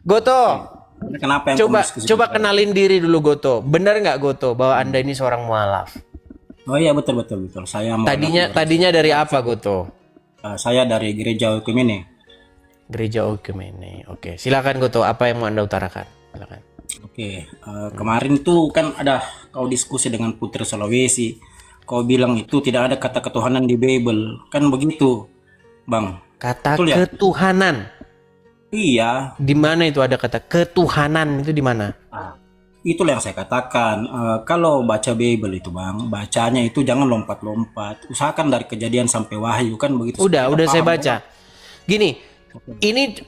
Goto, Kenapa yang coba kamu diskusi? coba kenalin diri dulu Goto. Benar nggak Goto bahwa Anda ini seorang mualaf? Oh iya, betul betul betul. Saya mau Tadinya dari apa Goto? saya dari gereja hukum ini. Gereja Oikumene. Oke, silakan Goto. Apa yang mau Anda utarakan? Silakan. Oke, kemarin tuh kan ada kau diskusi dengan Putri Sulawesi. Kau bilang itu tidak ada kata ketuhanan di Bible. Kan begitu, Bang. Kata Betul ya? ketuhanan. Iya. Di mana itu ada kata ketuhanan itu di mana? Ah, itulah yang saya katakan. Kalau baca Bible itu, Bang, bacanya itu jangan lompat-lompat. Usahakan dari Kejadian sampai Wahyu kan begitu. Udah Kita saya paham, baca. Bang. Gini,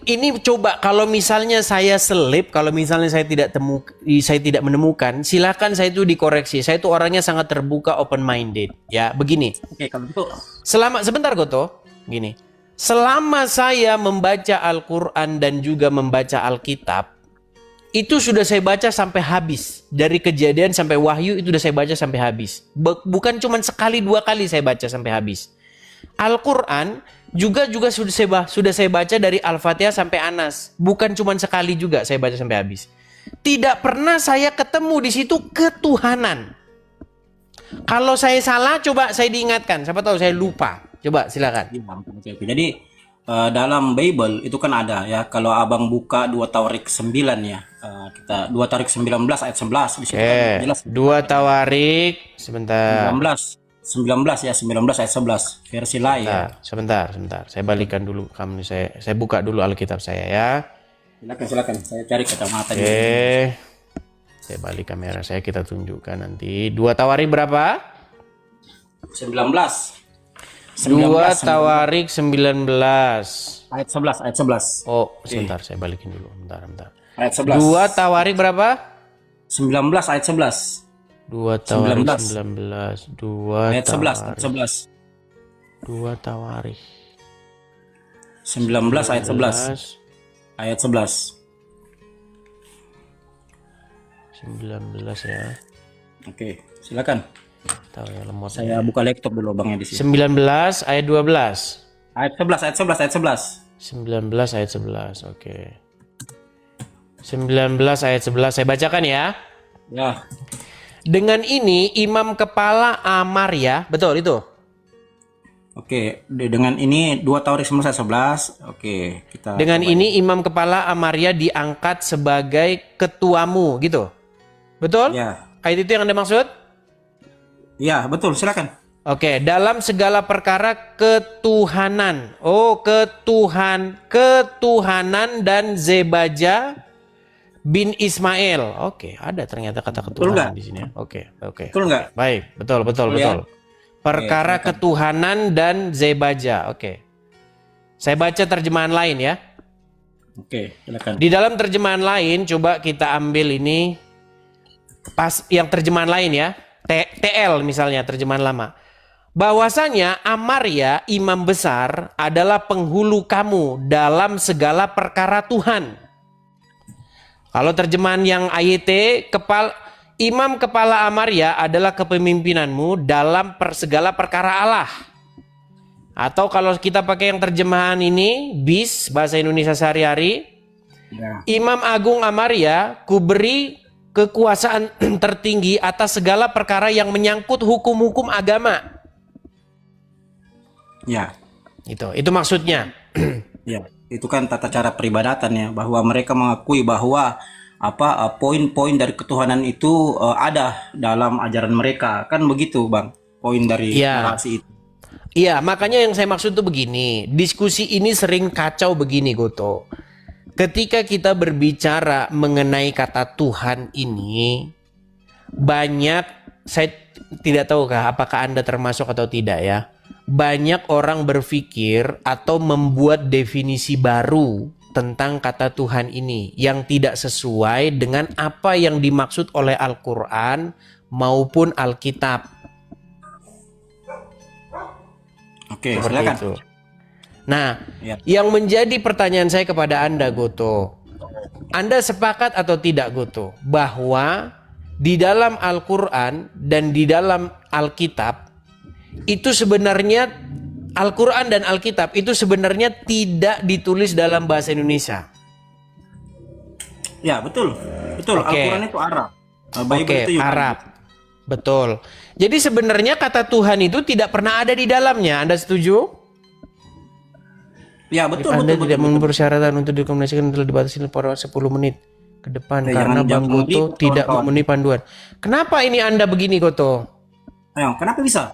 ini coba kalau misalnya saya selip, kalau misalnya saya tidak menemukan, silakan saya itu dikoreksi. Saya itu orangnya sangat terbuka, open minded. Ya, begini. Oke, kalau gitu. Sebentar Goto, gini. Selama saya membaca Al-Quran dan juga membaca Alkitab, itu sudah saya baca sampai habis. Dari Kejadian sampai Wahyu itu sudah saya baca sampai habis. Bukan cuma sekali dua kali saya baca sampai habis. Al-Quran juga sudah saya baca dari Al-Fatihah sampai Anas. Bukan cuma sekali juga saya baca sampai habis. Tidak pernah saya ketemu di situ ketuhanan. Kalau saya salah, coba saya diingatkan. Siapa tahu saya lupa. Coba silakan. Iya, oke, oke. Jadi dalam Bible itu kan ada ya, kalau Abang buka 2 Tawarik 9 ya. Kita 2 Tawarik 19 ayat 11 di situ kan jelas. 2 Tawarik sebentar. 19 ya, 19 ayat 11 versi lain. Sebentar. Saya balikan dulu kamu saya buka dulu Alkitab saya ya. Silakan. Saya cari kacamata dulu. Saya balik kamera saya, kita tunjukkan nanti. 2 Tawarik berapa? 19. 2 Tawarik 19 ayat 11. Oh, sebentar saya balikin dulu. Bentar. Ayat 11. 2 Tawarik berapa? 19 ayat 11. 2 Tawarik 19. 19. 2 Ayat 11, ayat 11. 2 Tawarik 19 ayat 11. Ayat 11. 19 ya. Oke, silakan. Tahu ya lemot. Saya buka laptop dulu Bang ya di sini. 19 ayat 12. Ayat 11. 19 ayat 11. Oke. 19 ayat 11 saya bacakan ya. Ya. Dengan ini imam kepala Amaria, betul itu? Oke, dengan ini 2 Tawarik 19 ayat 11. Oke, kita Dengan ini imam kepala Amaria diangkat sebagai ketuamu gitu. Betul? Ya. Ayat itu yang Anda maksud? Ya, betul, silakan. Oke, dalam segala perkara ketuhanan. Oh, ketuhanan dan Zebaja bin Ismail. Oke, ada ternyata kata ketuhanan di sini ya. Oke. Betul nggak? Baik, betul. Perkara ketuhanan dan Zebaja. Oke. Saya baca terjemahan lain ya. Oke, silakan. Di dalam terjemahan lain coba kita ambil ini pas yang terjemahan lain ya. TL misalnya terjemahan lama. Bahwasanya Amaria imam besar adalah penghulu kamu dalam segala perkara Tuhan. Kalau terjemahan yang AYT, imam kepala Amaria adalah kepemimpinanmu dalam segala perkara Allah. Atau kalau kita pakai yang terjemahan ini, BIS, bahasa Indonesia sehari-hari, Ya. Imam Agung Amaria, kuberi kekuasaan tertinggi atas segala perkara yang menyangkut hukum-hukum agama. Ya. Itu maksudnya. Ya, itu kan tata cara peribadatan ya, bahwa mereka mengakui bahwa poin-poin dari ketuhanan itu ada dalam ajaran mereka. Kan begitu, Bang. Poin dari narasi itu. Iya, makanya yang saya maksud tuh begini. Diskusi ini sering kacau begini, Goto. Ketika kita berbicara mengenai kata Tuhan ini, banyak, saya tidak tahu apakah Anda termasuk atau tidak ya. Banyak orang berpikir atau membuat definisi baru tentang kata Tuhan ini yang tidak sesuai dengan apa yang dimaksud oleh Al-Quran maupun Alkitab. Oke, Seperti silakan. itu. Nah, Ya. yang menjadi pertanyaan saya kepada Anda, Goto, Anda sepakat atau tidak, Goto, bahwa di dalam Al-Quran dan di dalam Alkitab itu sebenarnya Al-Quran dan Alkitab itu sebenarnya tidak ditulis dalam bahasa Indonesia? Ya, betul. Betul. Oke. Al-Quran itu Arab. Bible itu Yunani. Arab. Betul. Jadi sebenarnya kata Tuhan itu tidak pernah ada di dalamnya. Anda setuju? Ya, betul, Anda betul, tidak betul, memenuhi persyaratan untuk dikomunikasikan telah dibatasi per 10 menit ke depan Ya, karena Bang jangan Goto tidak kawan-kawan. memenuhi panduan. Kenapa ini Anda begini, Goto? Ayo, kenapa bisa?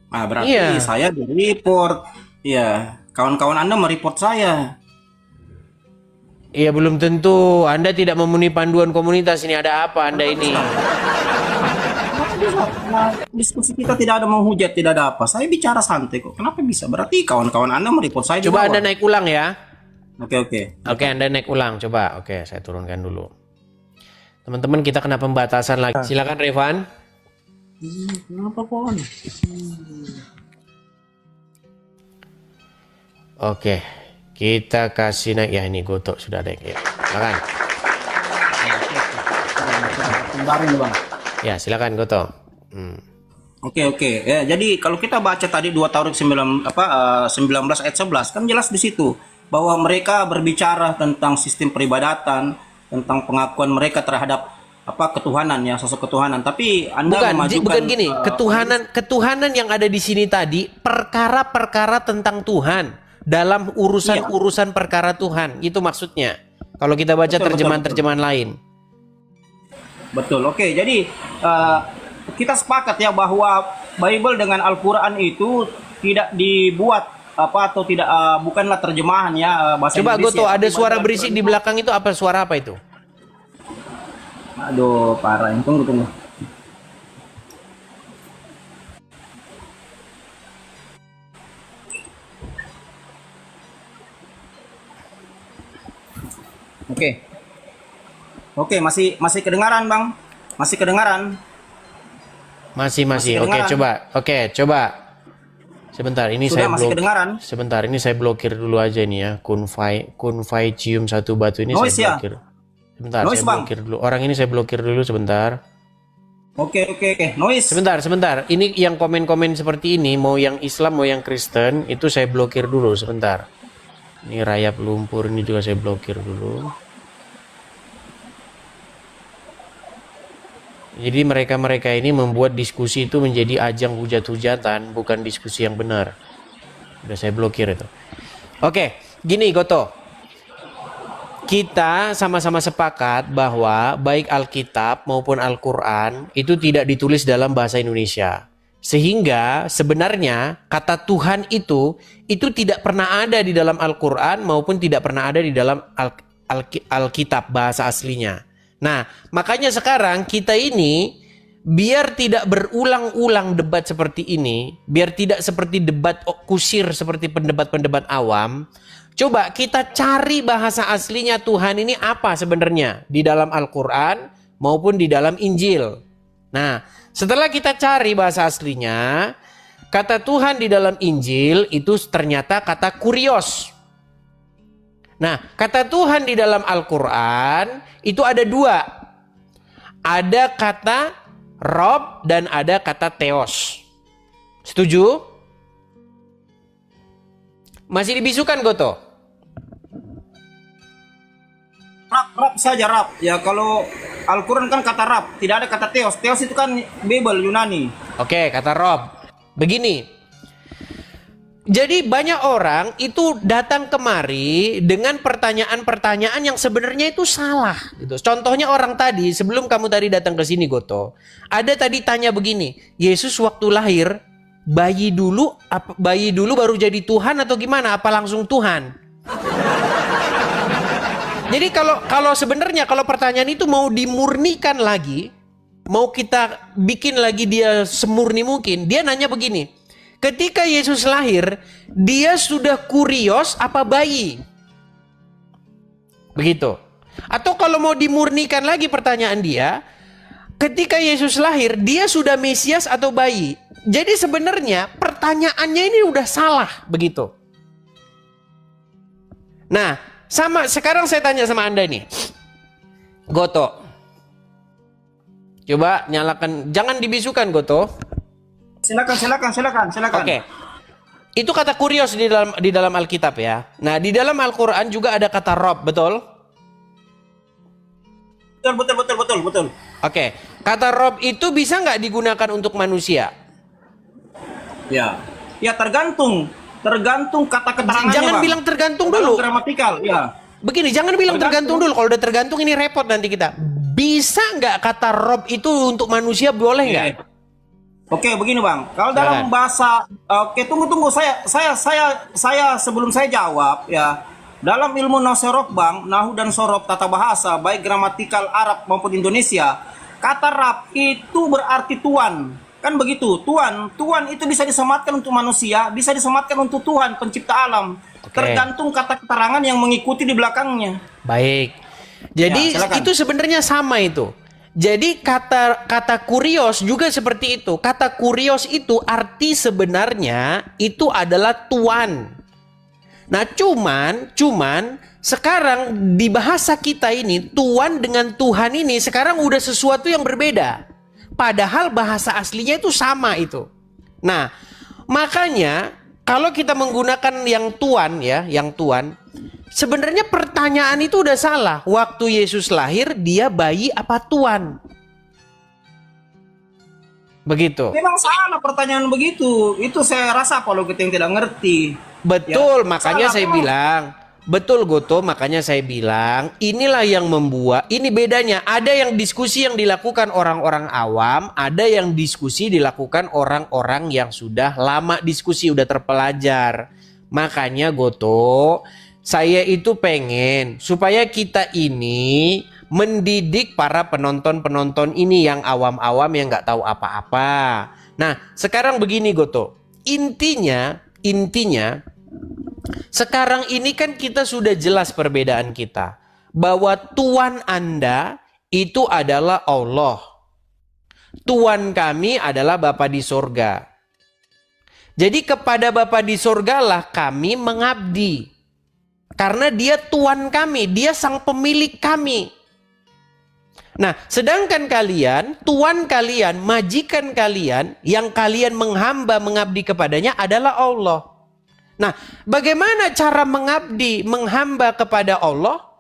Nah, berarti Iya. saya di-report. Ya, kawan-kawan Anda mereport saya. Iya, belum tentu. Anda tidak memenuhi panduan komunitas. Ini ada apa Anda ini? Nah, diskusi kita tidak ada menghujat, tidak ada apa. Saya bicara santai kok. Kenapa bisa? Berarti kawan-kawan Anda mereport saya di Coba bawah. Anda naik ulang ya. Oke, oke. Oke, Anda naik ulang. Coba. Oke, saya turunkan dulu. Teman-teman, kita kena pembatasan lagi. Silakan Revan. Kenapa kawan? Oke. Kita kasih naik. Ya, ini Goto sudah naik. Ya, silakan. Kembarin Bang. Ya, silakan Goto. Oke, oke. Ya, jadi kalau kita baca tadi 2 Taurat 19 ayat 11 kan jelas di situ bahwa mereka berbicara tentang sistem peribadatan, tentang pengakuan mereka terhadap ketuhanan ya, sosok ketuhanan. Tapi Anda memajukan Bukan gini. Ketuhanan yang ada di sini tadi perkara-perkara tentang Tuhan dalam urusan-urusan perkara Tuhan. Itu maksudnya. Kalau kita baca terjemahan-terjemahan lain. Betul. Oke, jadi kita sepakat ya bahwa Bible dengan Al-Qur'an itu tidak dibuat atau tidak bukanlah terjemahan ya bahasa Coba Inggris. Goto, ya, ada tapi suara Bible berisik di Al-Qur'an belakang itu apa? Suara apa itu? Aduh, parah. Tunggu. Oke. Oke, masih kedengaran, Bang? Masih kedengaran? Masih. Oke, kedengaran. coba. Sebentar, ini Sudah saya masih kedengaran? Sebentar, ini saya blokir dulu aja nih ya. Kunfai cium satu batu ini Noise saya ya? blokir. Sebentar, Noise, saya Bang. blokir dulu. Orang ini saya blokir dulu sebentar. Oke. Noise. Sebentar. Ini yang komen-komen seperti ini, mau yang Islam mau yang Kristen, itu saya blokir dulu sebentar. Ini rayap lumpur ini juga saya blokir dulu. Jadi mereka-mereka ini membuat diskusi itu menjadi ajang hujat-hujatan, bukan diskusi yang benar. Udah saya blokir itu. Oke, gini Goto. Kita sama-sama sepakat bahwa baik Alkitab maupun Al-Quran itu tidak ditulis dalam bahasa Indonesia. Sehingga sebenarnya kata Tuhan itu tidak pernah ada di dalam Al-Quran maupun tidak pernah ada di dalam Alkitab bahasa aslinya. Nah, makanya sekarang kita ini biar tidak berulang-ulang debat seperti ini, biar tidak seperti debat kusir seperti pendebat-pendebat awam, coba kita cari bahasa aslinya Tuhan ini apa sebenarnya di dalam Al-Quran maupun di dalam Injil. Nah, setelah kita cari bahasa aslinya, kata Tuhan di dalam Injil itu ternyata kata kurios. Nah, kata Tuhan di dalam Al-Quran itu ada 2. Ada kata Rob dan ada kata Theos. Setuju? Masih dibisukan Goto? Rab saja Rab. Ya kalau Al-Quran kan kata Rab, tidak ada kata Theos. Theos itu kan Bible Yunani. Oke, kata Rob. Begini. Jadi banyak orang itu datang kemari dengan pertanyaan-pertanyaan yang sebenarnya itu salah gitu. Contohnya orang tadi, sebelum kamu tadi datang ke sini Goto, ada tadi tanya begini, Yesus waktu lahir bayi dulu baru jadi Tuhan atau gimana? Apa langsung Tuhan? Jadi kalau sebenarnya kalau pertanyaan itu mau dimurnikan lagi, mau kita bikin lagi dia semurni mungkin, dia nanya begini. Ketika Yesus lahir, dia sudah kurios apa bayi? Begitu. Atau kalau mau dimurnikan lagi pertanyaan dia, ketika Yesus lahir, dia sudah Mesias atau bayi? Jadi sebenarnya pertanyaannya ini udah salah, begitu. Nah, sekarang saya tanya sama Anda nih. Goto. Coba nyalakan, jangan dibisukan Goto. Silakan. Oke. Itu kata kurios di dalam Alkitab ya. Nah, di dalam Al-Qur'an juga ada kata Rob, betul? Betul, betul, betul, betul, betul. Oke, kata Rob itu bisa nggak digunakan untuk manusia? Ya, ya tergantung kata keterangannya, Jangan Bang. bilang tergantung Tergantung dulu. gramatikal, ya. Begini, jangan bilang tergantung dulu. Kalau udah tergantung ini repot nanti kita. Bisa nggak kata Rob itu untuk manusia, boleh nggak? Oke, begini Bang. Kalau dalam bahasa, oke, tunggu. Saya sebelum saya jawab ya. Dalam ilmu nasorop Bang, nahu dan sorob tata bahasa, baik gramatikal Arab maupun Indonesia, kata Rab itu berarti tuan. Kan begitu, tuan. Tuan itu bisa disematkan untuk manusia, bisa disematkan untuk Tuhan, pencipta alam. Tergantung kata keterangan yang mengikuti di belakangnya. Baik. Jadi Ya, itu sebenarnya sama itu. Jadi kata kurios juga seperti itu. Kata kurios itu arti sebenarnya itu adalah tuan. Nah, cuman sekarang di bahasa kita ini tuan dengan Tuhan ini sekarang udah sesuatu yang berbeda. Padahal bahasa aslinya itu sama itu. Nah, makanya kalau kita menggunakan yang tuan ya, yang tuan, sebenarnya pertanyaan itu udah salah. Waktu Yesus lahir, dia bayi apa tuan? Begitu. Memang salah pertanyaan begitu. Itu saya rasa kalau kita yang tidak ngerti. Betul, Ya, makanya salah, saya bilang. Betul Goto, makanya saya bilang inilah yang membuat, ini bedanya. Ada yang diskusi yang dilakukan orang-orang awam, ada yang diskusi dilakukan orang-orang yang sudah lama diskusi, udah terpelajar. Makanya Goto, saya itu pengen supaya kita ini mendidik para penonton-penonton ini yang awam-awam yang nggak tahu apa-apa. Nah, sekarang begini Goto, intinya sekarang ini kan kita sudah jelas perbedaan kita. Bahwa Tuhan Anda itu adalah Allah. Tuhan kami adalah Bapa di sorga. Jadi kepada Bapa di sorga lah kami mengabdi. Karena dia Tuhan kami, dia sang pemilik kami. Nah, sedangkan kalian, Tuhan kalian, majikan kalian, yang kalian menghamba mengabdi kepadanya adalah Allah. Nah, bagaimana cara mengabdi, menghamba kepada Allah?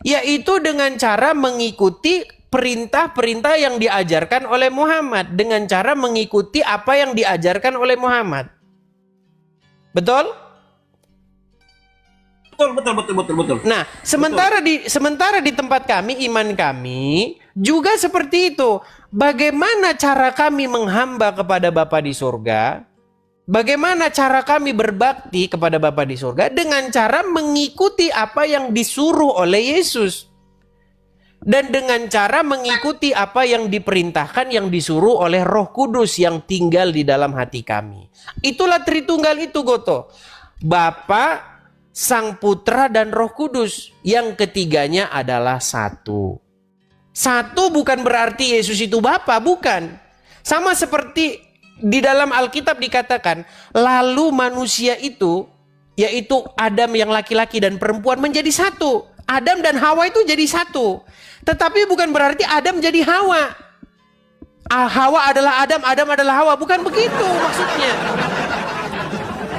Yaitu dengan cara mengikuti perintah-perintah yang diajarkan oleh Muhammad. Dengan cara mengikuti apa yang diajarkan oleh Muhammad. Betul? Betul. Nah, sementara di tempat kami, iman kami juga seperti itu. Bagaimana cara kami menghamba kepada Bapa di surga? Bagaimana cara kami berbakti kepada Bapa di surga? Dengan cara mengikuti apa yang disuruh oleh Yesus. Dan dengan cara mengikuti apa yang diperintahkan, yang disuruh oleh Roh Kudus yang tinggal di dalam hati kami. Itulah Tritunggal itu Goto. Bapa, Sang Putra dan Roh Kudus. Yang ketiganya adalah satu. Satu bukan berarti Yesus itu Bapa, bukan. Sama seperti di dalam Alkitab dikatakan, lalu manusia itu, yaitu Adam yang laki-laki dan perempuan menjadi satu. Adam dan Hawa itu jadi satu. Tetapi bukan berarti Adam jadi Hawa. Hawa adalah Adam, Adam adalah Hawa. Bukan begitu maksudnya.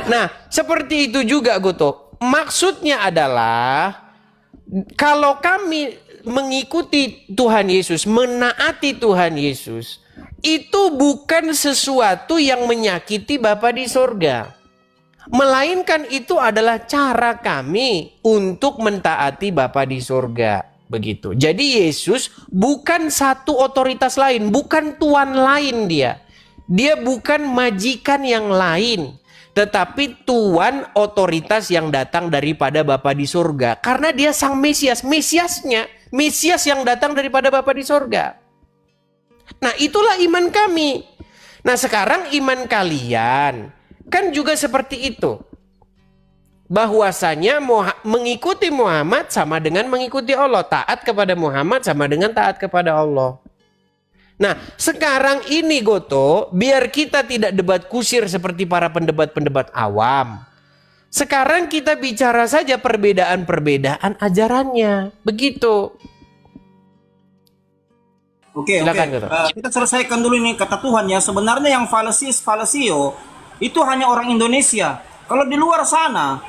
Nah, seperti itu juga Goto. Maksudnya adalah, kalau kami mengikuti Tuhan Yesus, menaati Tuhan Yesus, itu bukan sesuatu yang menyakiti Bapa di sorga. Melainkan itu adalah cara kami untuk mentaati Bapa di sorga. Begitu. Jadi Yesus bukan satu otoritas lain, bukan tuan lain dia. Dia bukan majikan yang lain, tetapi tuan otoritas yang datang daripada Bapa di sorga. Karena dia sang Mesias, Mesias yang datang daripada Bapa di sorga. Nah, itulah iman kami. Nah, sekarang iman kalian kan juga seperti itu. Bahwasanya mengikuti Muhammad sama dengan mengikuti Allah. Taat kepada Muhammad sama dengan taat kepada Allah. Nah, sekarang ini Goto, biar kita tidak debat kusir seperti para pendebat-pendebat awam. Sekarang kita bicara saja perbedaan-perbedaan ajarannya. Begitu. Oke. Kita selesaikan dulu ini kata Tuhan ya. Sebenarnya yang falasio itu hanya orang Indonesia. Kalau di luar sana,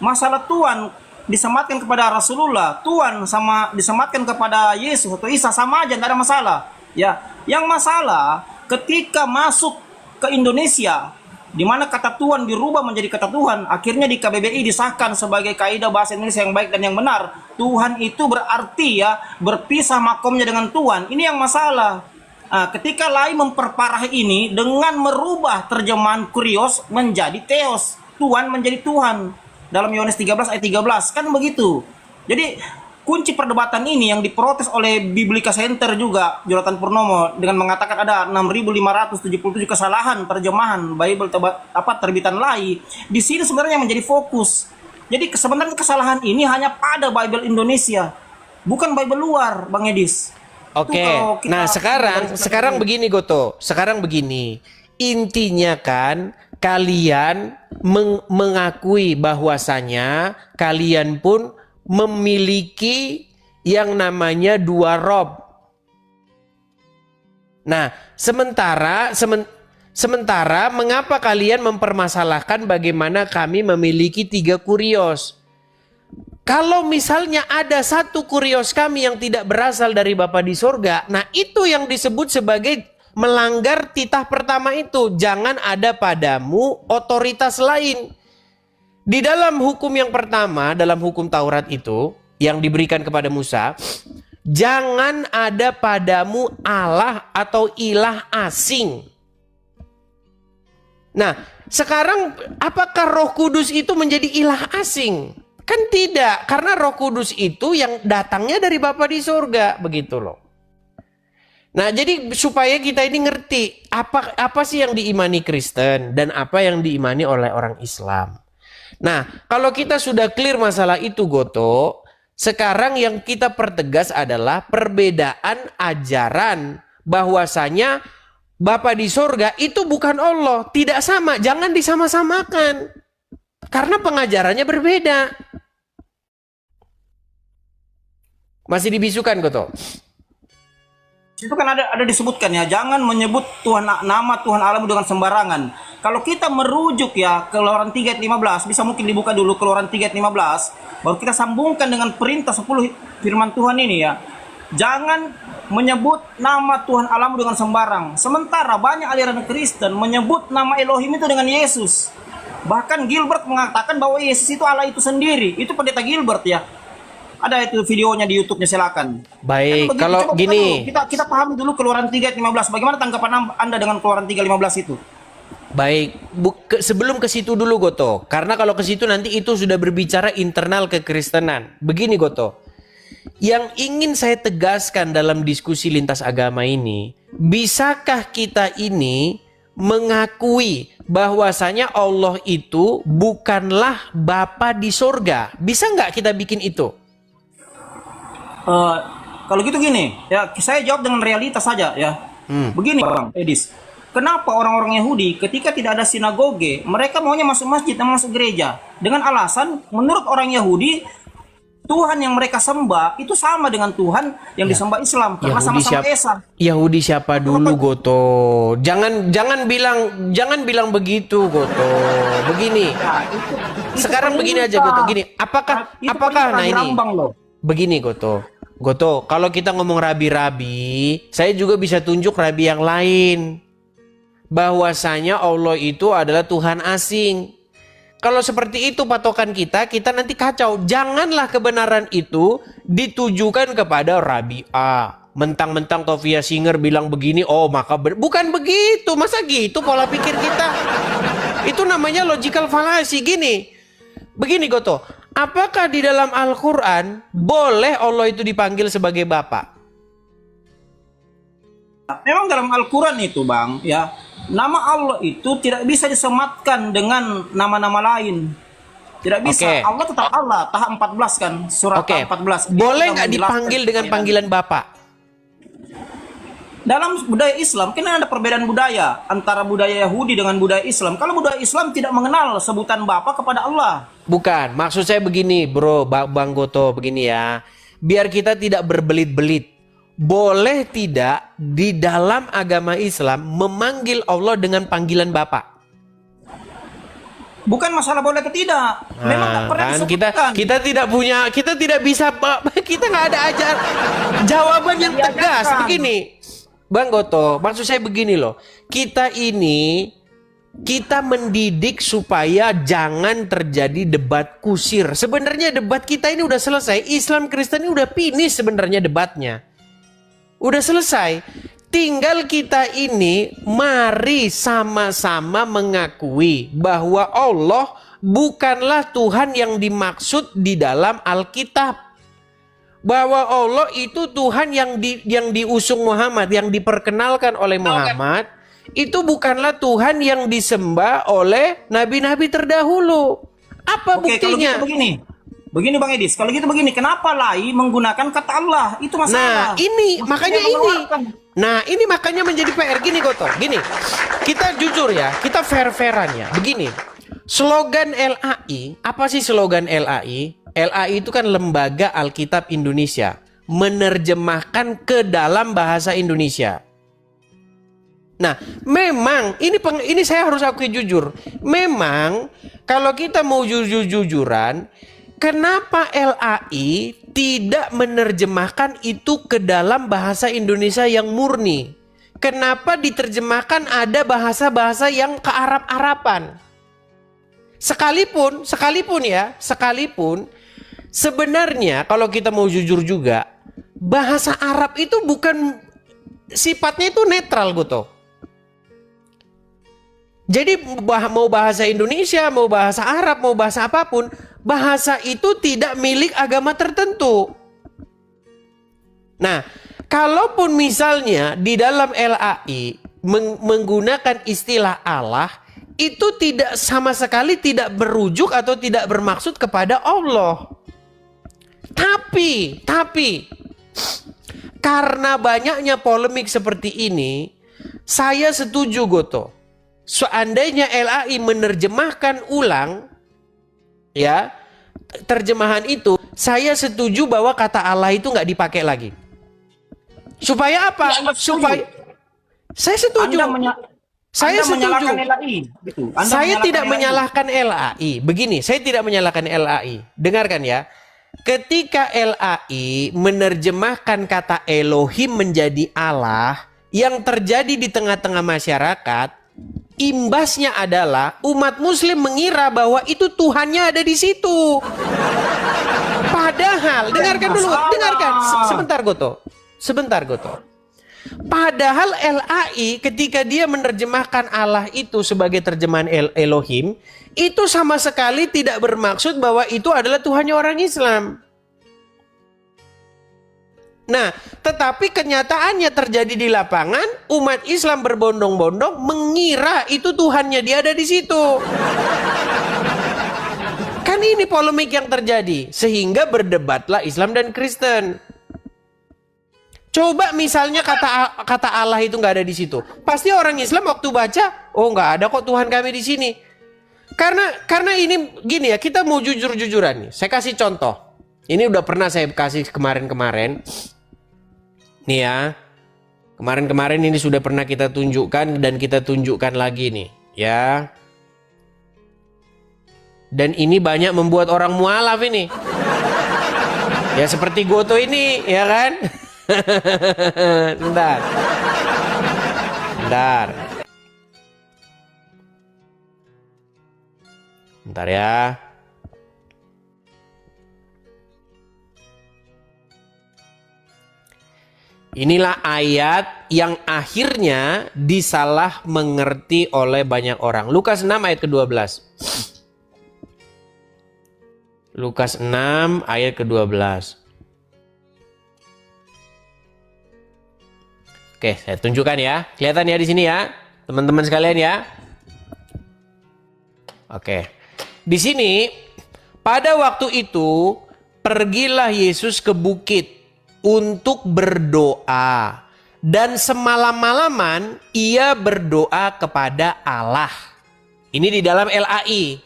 masalah Tuhan disematkan kepada Rasulullah, Tuhan sama disematkan kepada Yesus atau Isa sama aja, nggak ada masalah. Ya, yang masalah ketika masuk ke Indonesia, di mana kata Tuhan dirubah menjadi kata Tuhan, akhirnya di KBBI disahkan sebagai kaidah bahasa Indonesia yang baik dan yang benar. Tuhan itu berarti ya berpisah makomnya dengan Tuhan. Ini yang masalah. Nah, ketika lain memperparah ini dengan merubah terjemahan kurios menjadi teos, Tuhan menjadi Tuhan. Dalam Yohanes 13 ayat 13 kan begitu. Jadi kunci perdebatan ini yang diprotes oleh Biblika Center juga Jonathan Purnomo dengan mengatakan ada 6.577 kesalahan terjemahan Bible terbitan lain. Di sini sebenarnya menjadi fokus. Jadi sebenarnya kesalahan ini hanya pada Bible Indonesia, bukan Bible luar, Bang Edis. Oke. Nah, sekarang begini Goto. Sekarang begini. Intinya kan kalian mengakui bahwasanya kalian pun memiliki yang namanya dua rob. Nah, sementara mengapa kalian mempermasalahkan bagaimana kami memiliki 3 kurios? Kalau misalnya ada 1 kurios kami yang tidak berasal dari Bapa di sorga, nah itu yang disebut sebagai melanggar titah pertama itu. Jangan ada padamu otoritas lain. Di dalam hukum yang pertama, dalam hukum Taurat itu yang diberikan kepada Musa, jangan ada padamu Allah atau ilah asing. Nah, sekarang apakah Roh Kudus itu menjadi ilah asing? Kan tidak, karena Roh Kudus itu yang datangnya dari Bapa di surga, begitu loh. Nah, jadi supaya kita ini ngerti apa sih yang diimani Kristen dan apa yang diimani oleh orang Islam. Nah, kalau kita sudah clear masalah itu, Goto, sekarang yang kita pertegas adalah perbedaan ajaran bahwasanya Bapa di surga itu bukan Allah, tidak sama, jangan disama-samakan. Karena pengajarannya berbeda. Masih dibisukan, Goto? Itu kan ada disebutkan ya, jangan menyebut nama Tuhan Allahmu dengan sembarangan. Kalau kita merujuk ya Keluaran 3 ayat 15, bisa mungkin dibuka dulu Keluaran 3 ayat 15, baru kita sambungkan dengan perintah 10 firman Tuhan ini ya. Jangan menyebut nama Tuhan Allahmu dengan sembarang. Sementara banyak aliran Kristen menyebut nama Elohim itu dengan Yesus. Bahkan Gilbert mengatakan bahwa Yesus itu Allah itu sendiri. Itu pendeta Gilbert ya. Ada itu videonya di YouTube-nya, silakan. Baik, kalau gini. Kita pahami dulu Keluaran 3 ayat 15. Bagaimana tanggapan Anda dengan Keluaran 3 ayat 15 itu? Baik, sebelum ke situ dulu Goto. Karena kalau ke situ nanti itu sudah berbicara internal kekristenan. Begini Goto. Yang ingin saya tegaskan dalam diskusi lintas agama ini, bisakah kita ini mengakui bahwasanya Allah itu bukanlah Bapa di sorga? Bisa nggak kita bikin itu? Kalau gitu gini, ya saya jawab dengan realitas saja ya. Begini Bang Edis, kenapa orang-orang Yahudi ketika tidak ada sinagoge, mereka maunya masuk masjid dan masuk gereja dengan alasan menurut orang Yahudi Tuhan yang mereka sembah itu sama dengan Tuhan yang disembah Islam karena sama-sama Esa. Yahudi siapa dulu Goto? Jangan bilang begitu Goto. Begini. Sekarang begini aja Goto. Gini, apakah nah ini? Begini Goto. Goto, kalau kita ngomong rabi-rabi, saya juga bisa tunjuk rabi yang lain. Bahwasanya Allah itu adalah Tuhan asing. Kalau seperti itu patokan kita nanti kacau. Janganlah kebenaran itu ditujukan kepada Rabi A. Mentang-mentang Tovia Singer bilang begini, oh maka bukan begitu. Masa gitu pola pikir kita? Itu namanya logical fallacy. Begini Goto, apakah di dalam Al-Quran boleh Allah itu dipanggil sebagai Bapa? Memang dalam Al-Quran itu Bang, ya, nama Allah itu tidak bisa disematkan dengan nama-nama lain. Tidak bisa. Okay. Allah tetap Allah. Taha 14 kan, surat Taha 14. Boleh nggak dipanggil dengan panggilan Bapa? Dalam budaya Islam, kan ada perbedaan budaya antara budaya Yahudi dengan budaya Islam. Kalau budaya Islam tidak mengenal sebutan Bapa kepada Allah. Bukan, maksud saya begini bro, Bang Goto, begini ya. Biar kita tidak berbelit-belit. Boleh tidak di dalam agama Islam memanggil Allah dengan panggilan Bapa? Bukan masalah boleh atau tidak. Memang tak pernah Kan disebutkan. kita tidak bisa, kita nggak ada ajar jawaban yang tegas Diajarkan. begini, Bang Goto. Maksud saya begini loh, kita mendidik supaya jangan terjadi debat kusir. Sebenarnya debat kita ini udah selesai. Islam Kristen ini udah finish sebenarnya debatnya. Udah selesai. Tinggal kita ini mari sama-sama mengakui bahwa Allah bukanlah Tuhan yang dimaksud di dalam Alkitab. Bahwa Allah itu Tuhan yang diusung Muhammad, yang diperkenalkan oleh Muhammad. Itu bukanlah Tuhan yang disembah oleh nabi-nabi terdahulu. Apa Oke, kalau buktinya? gitu begini. Begini Bang Edis, kalau gitu begini, kenapa Lai menggunakan kata Allah? Itu masalah. Nah, ini makanya menjadi PR gini Goto. Gini, kita jujur ya, kita fair-fairan ya. Begini, slogan LAI, apa sih slogan LAI? LAI itu kan Lembaga Alkitab Indonesia, menerjemahkan ke dalam bahasa Indonesia. Nah, memang ini saya harus akui jujur. Memang kalau kita mau jujur-jujuran, kenapa LAI tidak menerjemahkan itu ke dalam bahasa Indonesia yang murni? Kenapa diterjemahkan ada bahasa-bahasa yang ke Arab-Araban? Sekalipun sebenarnya kalau kita mau jujur juga, bahasa Arab itu bukan sifatnya itu netral gitu. Jadi mau bahasa Indonesia, mau bahasa Arab, mau bahasa apapun, bahasa itu tidak milik agama tertentu. Nah, kalaupun misalnya di dalam LAI menggunakan istilah Allah, itu tidak sama sekali tidak berujuk atau tidak bermaksud kepada Allah. Tapi karena banyaknya polemik seperti ini, saya setuju Goto. Seandainya LAI menerjemahkan ulang ya terjemahan itu, saya setuju bahwa kata Allah itu nggak dipakai lagi. Supaya apa? Supaya saya setuju. Saya setuju. LAI, gitu. Saya tidak menyalahkan LAI. Begini, saya tidak menyalahkan LAI. Dengarkan ya. Ketika LAI menerjemahkan kata Elohim menjadi Allah, yang terjadi di tengah-tengah masyarakat, imbasnya adalah umat muslim mengira bahwa itu Tuhannya ada di situ. Padahal, dengarkan dulu, dengarkan. Sebentar Goto. Padahal LAI ketika dia menerjemahkan Allah itu sebagai terjemahan Elohim, itu sama sekali tidak bermaksud bahwa itu adalah Tuhannya orang Islam. Nah, tetapi kenyataannya terjadi di lapangan, umat Islam berbondong-bondong mengira itu Tuhannya dia ada di situ. Kan ini polemik yang terjadi, sehingga berdebatlah Islam dan Kristen. Coba misalnya kata Allah itu nggak ada di situ, pasti orang Islam waktu baca, oh nggak ada kok Tuhan kami di sini. Karena ini gini ya, kita mau jujur-jujuran nih. Saya kasih contoh. Ini udah pernah saya kasih kemarin-kemarin. Nih ya, kemarin-kemarin ini sudah pernah kita tunjukkan dan kita tunjukkan lagi nih, ya. Dan ini banyak membuat orang mualaf ini. Ya seperti Goto ini, ya kan? Bentar. Bentar ya. Inilah ayat yang akhirnya disalah mengerti oleh banyak orang. Lukas 6 ayat ke-12. Lukas 6 ayat ke-12. Oke, saya tunjukkan ya. Kelihatan ya di sini ya, teman-teman sekalian ya. Oke. Di sini pada waktu itu pergilah Yesus ke bukit untuk berdoa, dan semalam-malaman ia berdoa kepada Allah. Ini di dalam LAI.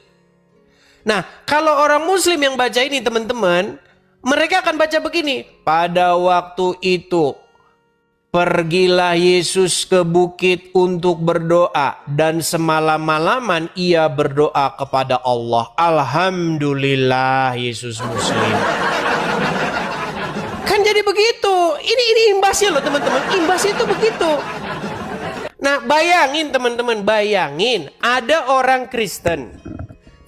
Nah, kalau orang muslim yang baca ini teman-teman, mereka akan baca begini. Pada waktu itu Pergilah Yesus ke bukit untuk berdoa dan semalam-malaman ia berdoa kepada Allah. Alhamdulillah Yesus Muslim. Kan jadi begitu. Ini imbasnya loh teman-teman. Imbasnya itu begitu. Nah bayangin teman-teman, bayangin ada orang Kristen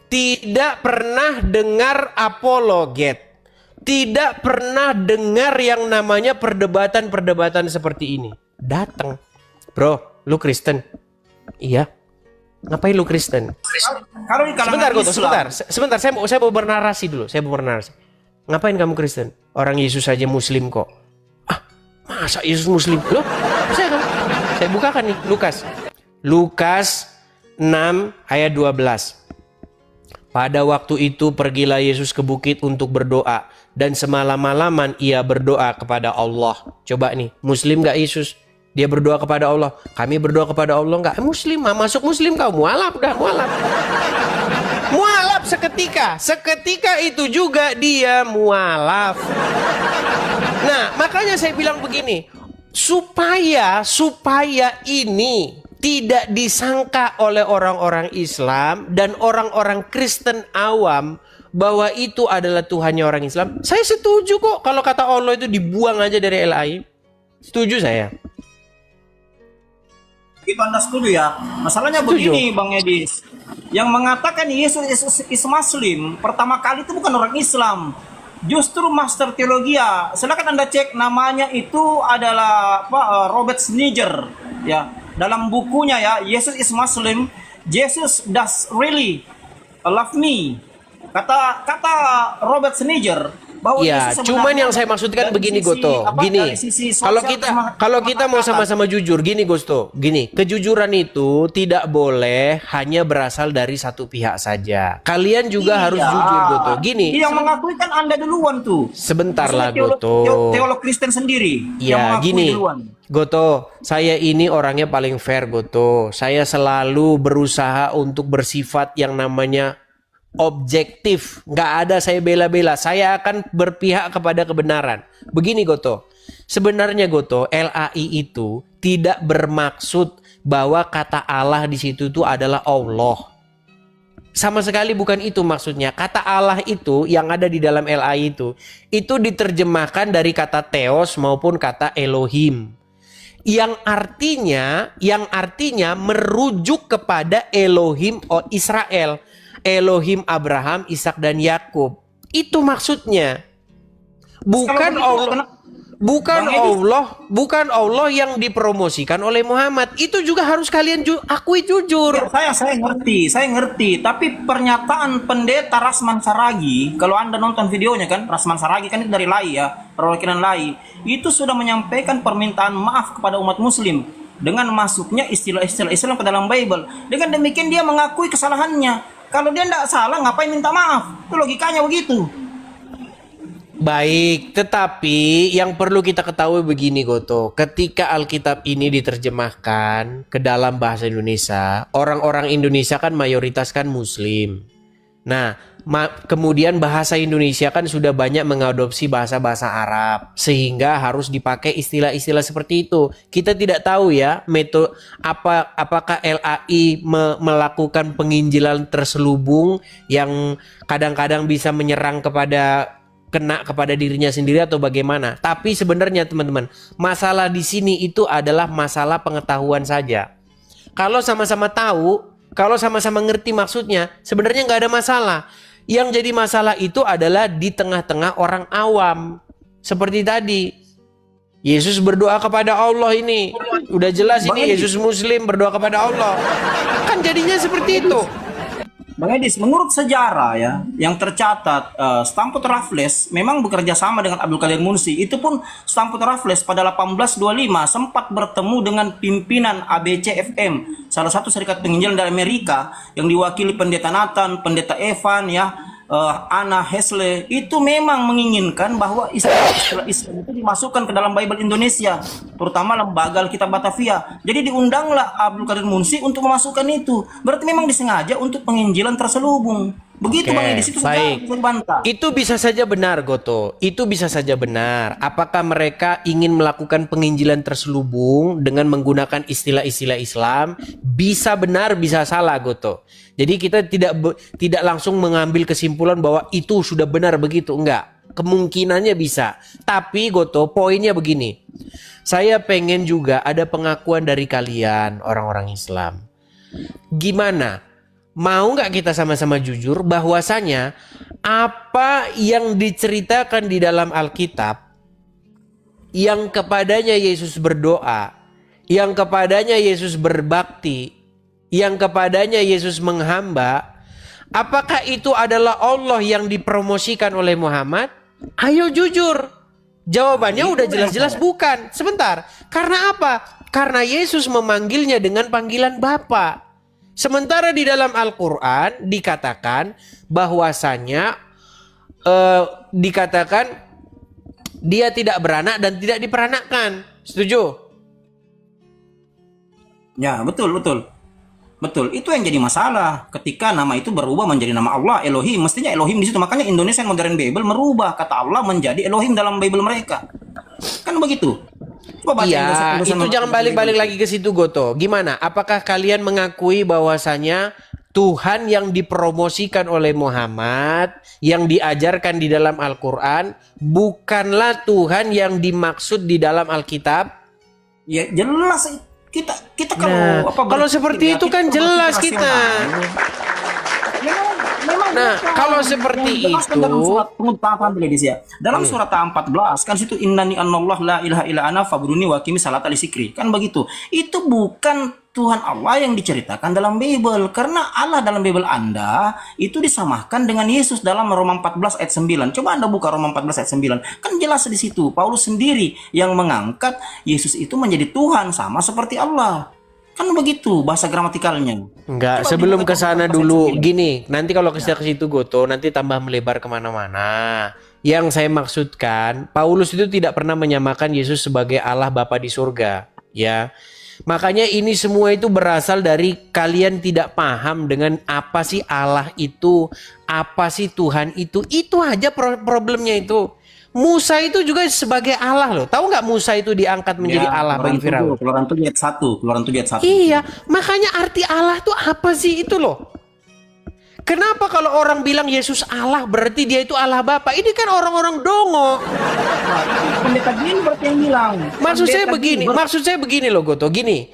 tidak pernah dengar apologet, tidak pernah dengar yang namanya perdebatan-perdebatan seperti ini. Datang, bro, lu Kristen? Iya. Ngapain lu Kristen? Kalau di Sebentar, kalangan Islam, sebentar. Saya mau bernarasi dulu. Ngapain kamu Kristen? Orang Yesus saja Muslim kok. Ah, masa Yesus Muslim? Loh, saya bukakan nih, Lukas 6 ayat 12. Pada waktu itu pergilah Yesus ke bukit untuk berdoa dan semalam-malaman ia berdoa kepada Allah. Coba nih, Muslim gak Yesus? Dia berdoa kepada Allah. Kami berdoa kepada Allah gak? Muslim, masuk Muslim kau, mualaf dah, mualaf. Mualaf seketika itu juga dia mualaf. Nah, makanya saya bilang begini, supaya ini tidak disangka oleh orang-orang Islam dan orang-orang Kristen awam bahwa itu adalah Tuhannya orang Islam. Saya setuju kok kalau kata Allah itu dibuang aja dari LAI. Setuju saya. itu Anda setuju ya? Masalahnya begini Bang Edis. Yang mengatakan Yesus is Muslim pertama kali itu bukan orang Islam. Justru Master Teologia. Silakan Anda cek, namanya itu adalah Robert Sniger ya. Dalam bukunya ya, Jesus is Muslim, Jesus does really love me. Kata Robert Sniger bahwa ya, cuman yang saya maksudkan begini Goto, gini. Kalau kita mau sama-sama jujur, gini Gosto, gini, kejujuran itu tidak boleh hanya berasal dari satu pihak saja. Kalian juga harus jujur Goto. Gini. Yang mengakui kan Anda duluan tuh. Sebentar lah Goto. Teolog Kristen sendiri. Ya, gini. Goto, saya ini orangnya paling fair Goto. Saya selalu berusaha untuk bersifat yang namanya objektif. Nggak ada saya bela-bela. Saya akan berpihak kepada kebenaran. Begini Goto. Sebenarnya Goto, LAI itu tidak bermaksud bahwa kata Allah di situ itu adalah Allah. Sama sekali bukan itu maksudnya. Kata Allah itu yang ada di dalam LAI itu diterjemahkan dari kata Theos maupun kata Elohim. Yang artinya merujuk kepada Elohim Israel, Elohim Abraham, Ishak dan Yakub. Itu maksudnya. Bukan Allah yang dipromosikan oleh Muhammad. Itu juga harus kalian akui jujur. Ya, saya ngerti. Tapi pernyataan pendeta Rasman Saragi, kalau Anda nonton videonya kan, Rasman Saragi kan itu dari LAI ya, perwakilan LAI, itu sudah menyampaikan permintaan maaf kepada umat Muslim dengan masuknya istilah-istilah Islam ke dalam Bible. Dengan demikian dia mengakui kesalahannya. Kalau dia tidak salah, ngapain minta maaf? Itu logikanya begitu. Baik, tetapi yang perlu kita ketahui begini Goto, ketika Alkitab ini diterjemahkan ke dalam bahasa Indonesia, orang-orang Indonesia kan mayoritas kan Muslim. Nah, kemudian bahasa Indonesia kan sudah banyak mengadopsi bahasa-bahasa Arab, sehingga harus dipakai istilah-istilah seperti itu. Kita tidak tahu ya, apakah LAI melakukan penginjilan terselubung yang kadang-kadang bisa menyerang kena kepada dirinya sendiri atau bagaimana. Tapi sebenarnya teman-teman, masalah di sini itu adalah masalah pengetahuan saja. Kalau sama-sama tahu, kalau sama-sama ngerti maksudnya, sebenarnya nggak ada masalah. Yang jadi masalah itu adalah di tengah-tengah orang awam. Seperti tadi, Yesus berdoa kepada Allah ini. Udah jelas ini Yesus Muslim berdoa kepada Allah. Kan jadinya seperti itu. Bang Edis, menurut sejarah ya, yang tercatat Stamford Raffles memang bekerja sama dengan Abdul Qadir Munsy. Itu pun Stamford Raffles pada 1825 sempat bertemu dengan pimpinan ABCFM, salah satu serikat penginjilan dari Amerika yang diwakili pendeta Nathan, pendeta Evan ya, Anna Hesley. Itu memang menginginkan bahwa istilah Islam itu dimasukkan ke dalam Bible Indonesia, terutama lembaga Alkitab Batavia. Jadi diundanglah Abdul Qadir Munsy untuk memasukkan itu. Berarti memang disengaja untuk penginjilan terselubung. Begitu Oke, Bang, di situ saja baik. bisa dibantah. Itu bisa saja benar, Goto. Itu bisa saja benar. Apakah mereka ingin melakukan penginjilan terselubung dengan menggunakan istilah-istilah Islam? Bisa benar, bisa salah, Goto. Jadi kita tidak langsung mengambil kesimpulan bahwa itu sudah benar begitu, enggak. Kemungkinannya bisa. Tapi Goto, poinnya begini. Saya pengen juga ada pengakuan dari kalian, orang-orang Islam. Gimana? Mau nggak kita sama-sama jujur bahwasanya apa yang diceritakan di dalam Alkitab, yang kepadanya Yesus berdoa, yang kepadanya Yesus berbakti, yang kepadanya Yesus menghamba, apakah itu adalah Allah yang dipromosikan oleh Muhammad? Ayo jujur. Jawabannya udah jelas-jelas bukan. Sebentar. Karena apa? Karena Yesus memanggilnya dengan panggilan Bapa. Sementara di dalam Al-Quran dikatakan bahwasanya dikatakan dia tidak beranak dan tidak diperanakkan. Setuju? Ya, betul, betul. Betul, itu yang jadi masalah ketika nama itu berubah menjadi nama Allah, Elohim. Mestinya Elohim di situ. Makanya Indonesian Modern Bible merubah kata Allah menjadi Elohim dalam Bible mereka. Kan begitu. Coba baca Iya, Indonesian itu jangan Modern balik-balik Bible. lagi ke situ, Goto. Gimana? Apakah kalian mengakui bahwasanya Tuhan yang dipromosikan oleh Muhammad, yang diajarkan di dalam Al-Quran, bukanlah Tuhan yang dimaksud di dalam Alkitab? Ya jelas kita Nah, kalau berpikir seperti ya, itu kan berpikir jelas rasional. kita. Memang Nah, bukan. kalau seperti Yang dijelaskan itu- dalam surat tahan dulu ya. Dalam surat 14 kan situ innani anallah la ilaha illa ana fa'buduni wa aqimi salata li zikri. Kan begitu. Itu bukan Tuhan Allah yang diceritakan dalam Bible, karena Allah dalam Bible Anda itu disamakan dengan Yesus dalam Roma 14 ayat 9. Coba Anda buka Roma 14 ayat 9. Kan jelas di situ Paulus sendiri yang mengangkat Yesus itu menjadi Tuhan sama seperti Allah. Kan begitu bahasa gramatikalnya. Enggak, Coba sebelum dibuka ke sana Roma 14 ayat dulu 9. gini, nanti kalau ke situ Goto, nanti tambah melebar kemana-mana. Yang saya maksudkan, Paulus itu tidak pernah menyamakan Yesus sebagai Allah Bapa di surga, ya. Makanya ini semua itu berasal dari kalian tidak paham dengan apa sih Allah itu, apa sih Tuhan itu. Itu aja problemnya itu. Musa itu juga sebagai Allah loh. Tahu nggak Musa itu diangkat menjadi Allah bagi Firaun? Keluaran 7 ayat 1, Keluaran 7 ayat 1. Iya, makanya arti Allah tuh apa sih itu loh. Kenapa kalau orang bilang Yesus Allah berarti dia itu Allah Bapa? Ini kan orang-orang dongo. Pendeta Gilbert yang bilang. Maksud saya begini loh Goto, gini.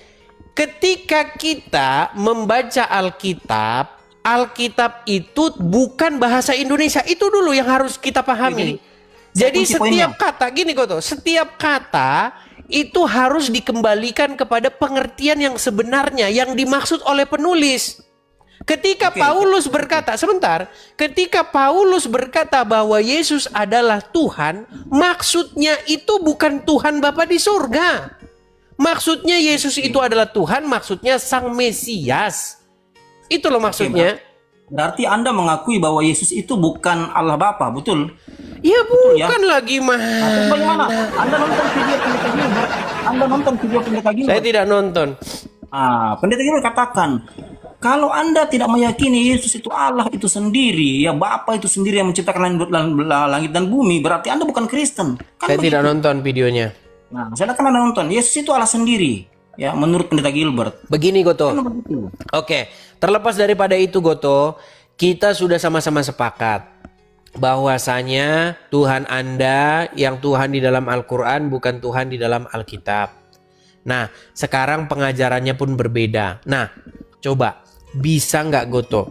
Ketika kita membaca Alkitab, Alkitab itu bukan bahasa Indonesia. Itu dulu yang harus kita pahami. Jadi kunci setiap poinnya. kata, gini Goto, setiap kata itu harus dikembalikan kepada pengertian yang sebenarnya, yang dimaksud oleh penulis. Ketika Paulus berkata, ketika Paulus berkata bahwa Yesus adalah Tuhan, maksudnya itu bukan Tuhan Bapa di surga. Maksudnya Yesus itu adalah Tuhan, maksudnya Sang Mesias. Itu loh maksudnya. Berarti Anda mengakui bahwa Yesus itu bukan Allah Bapa, betul? Ya ya. bukan lagi mah. Bagaimana? Anda nonton video Pendeta Gilbert? Anda nonton video Pendeta Gilbert? Saya tidak nonton. Pendeta Gilbert katakan, kalau Anda tidak meyakini Yesus itu Allah itu sendiri, ya Bapa itu sendiri yang menciptakan langit dan bumi, berarti Anda bukan Kristen. Kan Saya tidak nonton videonya. Nah, saya kan Anda nonton. Yesus itu Allah sendiri, ya menurut Pendeta Gilbert. Begini Goto. Kan begitu. Oke, terlepas daripada itu Goto, kita sudah sama-sama sepakat bahwasanya Tuhan Anda yang Tuhan di dalam Al-Quran bukan Tuhan di dalam Alkitab. Nah, sekarang pengajarannya pun berbeda. Nah, coba bisa nggak Goto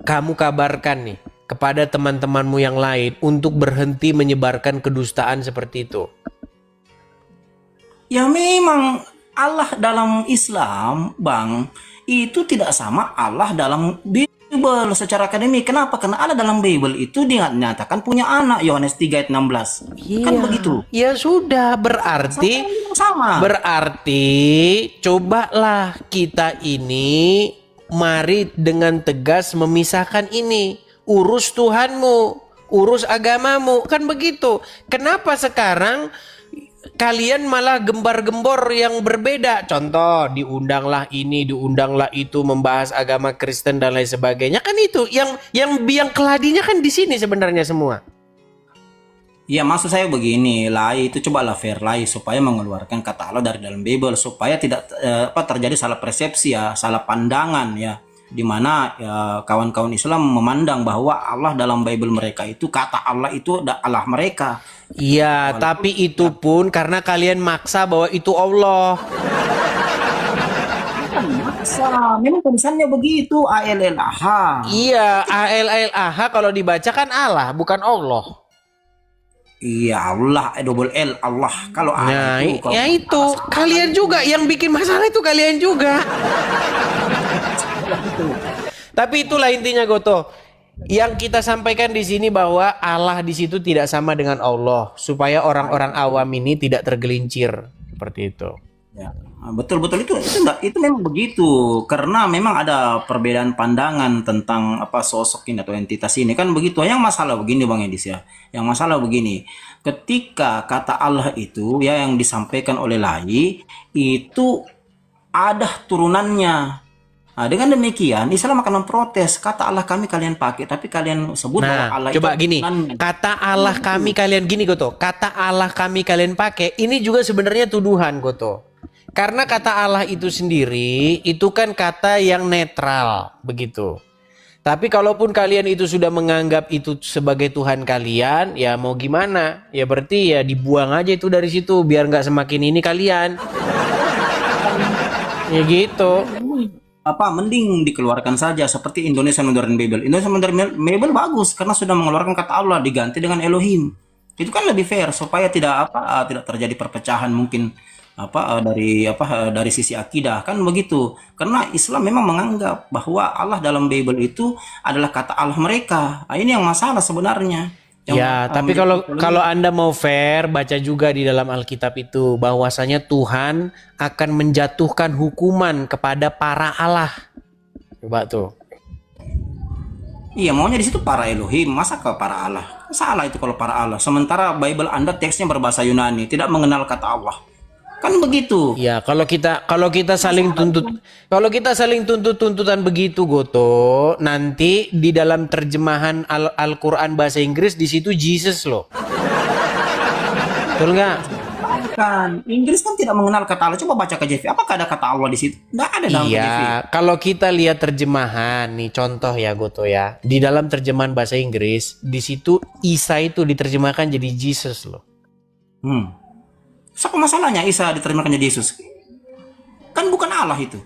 kamu kabarkan nih kepada teman-temanmu yang lain untuk berhenti menyebarkan kedustaan seperti itu? Ya memang Allah dalam Islam, Bang, itu tidak sama Allah dalam Bible secara akademik. Kenapa? Karena Allah dalam Bible itu dinyatakan punya anak, Yohanes 3 ayat 16. Kan begitu. Ya sudah, berarti Sama. berarti cobalah kita ini mari dengan tegas memisahkan ini. Urus Tuhanmu, urus agamamu, kan begitu. Kenapa sekarang kalian malah gembar-gembor yang berbeda. Contoh, diundanglah ini, diundanglah itu, membahas agama Kristen dan lain sebagainya. Kan itu yang biang keladinya kan di sini sebenarnya semua. Iya, maksud saya begini, lai itu cobalah fair lai supaya mengeluarkan kata Allah dari dalam Bible supaya tidak terjadi salah persepsi ya, salah pandangan ya, di mana ya, kawan-kawan Islam memandang bahwa Allah dalam Bible mereka itu kata Allah itu Allah mereka. Iya, tapi itu pun karena kalian maksa bahwa itu Allah. Maksa, memang tulisannya begitu, ALLAH. Iya, ALLAH kalau dibaca kan Allah, bukan Allah. Iya, Allah, double L, Allah. Kalau Nah, itu, ya itu kalian juga yang bikin masalah itu kalian juga. Tapi itulah intinya Goto. Yang kita sampaikan di sini bahwa Allah di situ tidak sama dengan Allah, supaya orang-orang awam ini tidak tergelincir seperti itu. Ya, betul-betul itu memang begitu karena memang ada perbedaan pandangan tentang apa sosok ini atau entitas ini kan begitu. Yang masalah begini Bang Edis ya. Yang masalah begini, ketika kata Allah itu ya yang disampaikan oleh Lai itu ada turunannya. Nah, dengan demikian Islam akan memprotes kata Allah kami kalian pakai tapi kalian sebut bahwa Allah coba itu gini, turunannya. kata Allah kami kalian gini Goto, kata Allah kami kalian pakai ini juga sebenarnya tuduhan Goto. Karena kata Allah itu sendiri itu kan kata yang netral begitu. Tapi kalaupun kalian itu sudah menganggap itu sebagai Tuhan kalian, ya mau gimana? Ya berarti ya dibuang aja itu dari situ biar nggak semakin ini kalian. Ya gitu. Apa mending dikeluarkan saja seperti Indonesia Modern Bible. Indonesia Modern Bible bagus karena sudah mengeluarkan kata Allah diganti dengan Elohim. Itu kan lebih fair supaya tidak tidak terjadi perpecahan mungkin dari sisi akidah kan begitu. Karena Islam memang menganggap bahwa Allah dalam Bible itu adalah kata Allah mereka. Nah, ini yang masalah sebenarnya. Tapi kalau Anda mau fair, baca juga di dalam Alkitab itu bahwasanya Tuhan akan menjatuhkan hukuman kepada para Allah. Coba tuh. Iya, maunya di situ para Elohim, masa ke para Allah? Salah itu kalau para Allah. Sementara Bible Anda teksnya berbahasa Yunani, tidak mengenal kata Allah. Kan begitu. Ya, kalau kita saling tuntutan begitu Goto, nanti di dalam terjemahan Al-Qur'an bahasa Inggris di situ Jesus loh. Betul nggak? Kan Inggris kan tidak mengenal kata Allah. Coba baca KJV. Apakah ada kata Allah di situ? Nggak ada dalam KJV. Iya, kalau kita lihat terjemahan nih contoh ya Goto ya. Di dalam terjemahan bahasa Inggris, di situ Isa itu diterjemahkan jadi Jesus loh. Siapa masalahnya Isa diterjemahkan jadi Yesus? Kan bukan Allah itu.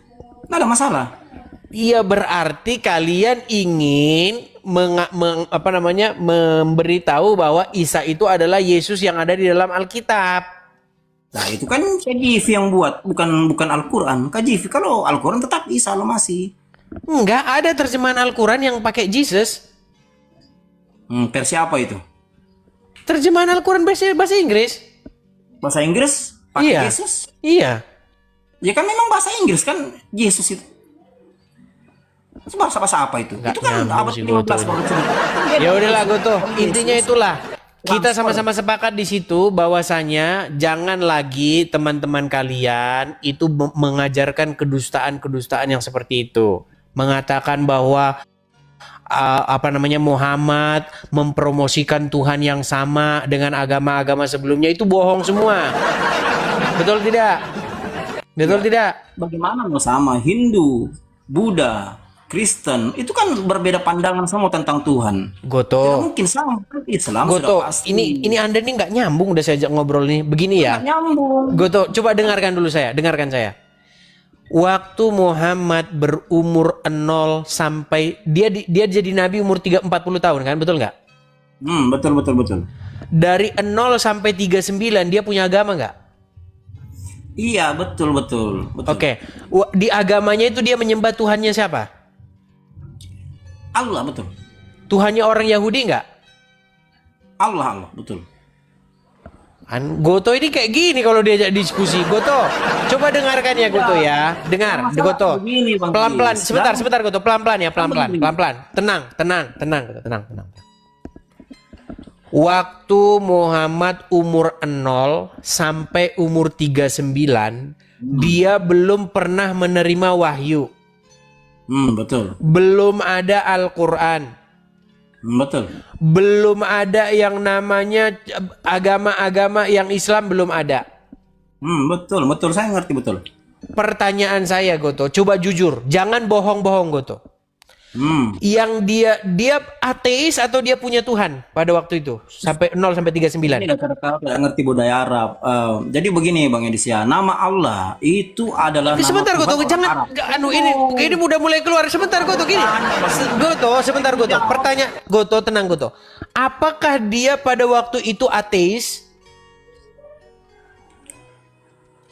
Nggak ada masalah. Iya, berarti kalian ingin memberitahu bahwa Isa itu adalah Yesus yang ada di dalam Alkitab. Nah, itu kan KJV yang buat, bukan Al-Qur'an. KJV kalau Al-Qur'an tetap Isa lo masih. Enggak ada terjemahan Al-Quran yang pakai Jesus. Versi apa itu? Terjemahan Al-Quran bahasa Inggris. Bahasa Inggris pakai Yesus? Iya. Ya kan memang bahasa Inggris kan Yesus itu. Bahasa apa itu? Nggak itu kan abad 15 banget. Ya udahlah Goto, intinya itulah. Kita sama-sama sepakat di situ bahwasanya jangan lagi teman-teman kalian itu mengajarkan kedustaan-kedustaan yang seperti itu. Mengatakan bahwa Muhammad mempromosikan Tuhan yang sama dengan agama-agama sebelumnya, itu bohong semua. Betul tidak? Betul tidak? Bagaimana mau sama Hindu, Buddha, Kristen itu kan berbeda pandangan semua tentang Tuhan. Goto. Tidak mungkin sama Islam. Goto, sudah pasti. ini Anda nih nggak nyambung udah saya ajak ngobrol nih. Begini ya. Nggak nyambung. Goto, coba dengarkan saya. Waktu Muhammad berumur 0 sampai dia jadi nabi umur 40 tahun kan, betul nggak? Betul. Dari 0 sampai 39 dia punya agama nggak? Iya, betul. Oke. Di agamanya itu dia menyembah Tuhannya siapa? Allah, betul. Tuhannya orang Yahudi nggak? Allah, betul. Goto ini kayak gini kalau diajak diskusi. Goto, coba dengarkan ya Goto ya. Dengar, Goto. Pelan-pelan, sebentar Goto. Pelan-pelan ya, pelan-pelan. Tenang. Waktu Muhammad umur 0 sampai umur 39, dia belum pernah menerima wahyu. Betul. Belum ada Al-Quran. Betul. Belum ada yang namanya agama-agama yang Islam, belum ada. Betul, betul. Saya ngerti betul. Pertanyaan saya, Goto, coba jujur, jangan bohong-bohong, Goto. Yang dia ateis atau dia punya Tuhan pada waktu itu sampai 0 sampai 39? Ini tidak ngerti budaya Arab. Jadi begini Bang Edisia, nama Allah itu adalah nama Sebentar, Tuhan Goto, orang jangan Arab. ini udah mulai keluar. Sebentar, Goto, gini. Goto, sebentar, Goto. Pertanyaan, Goto, tenang, Goto. Apakah dia pada waktu itu ateis?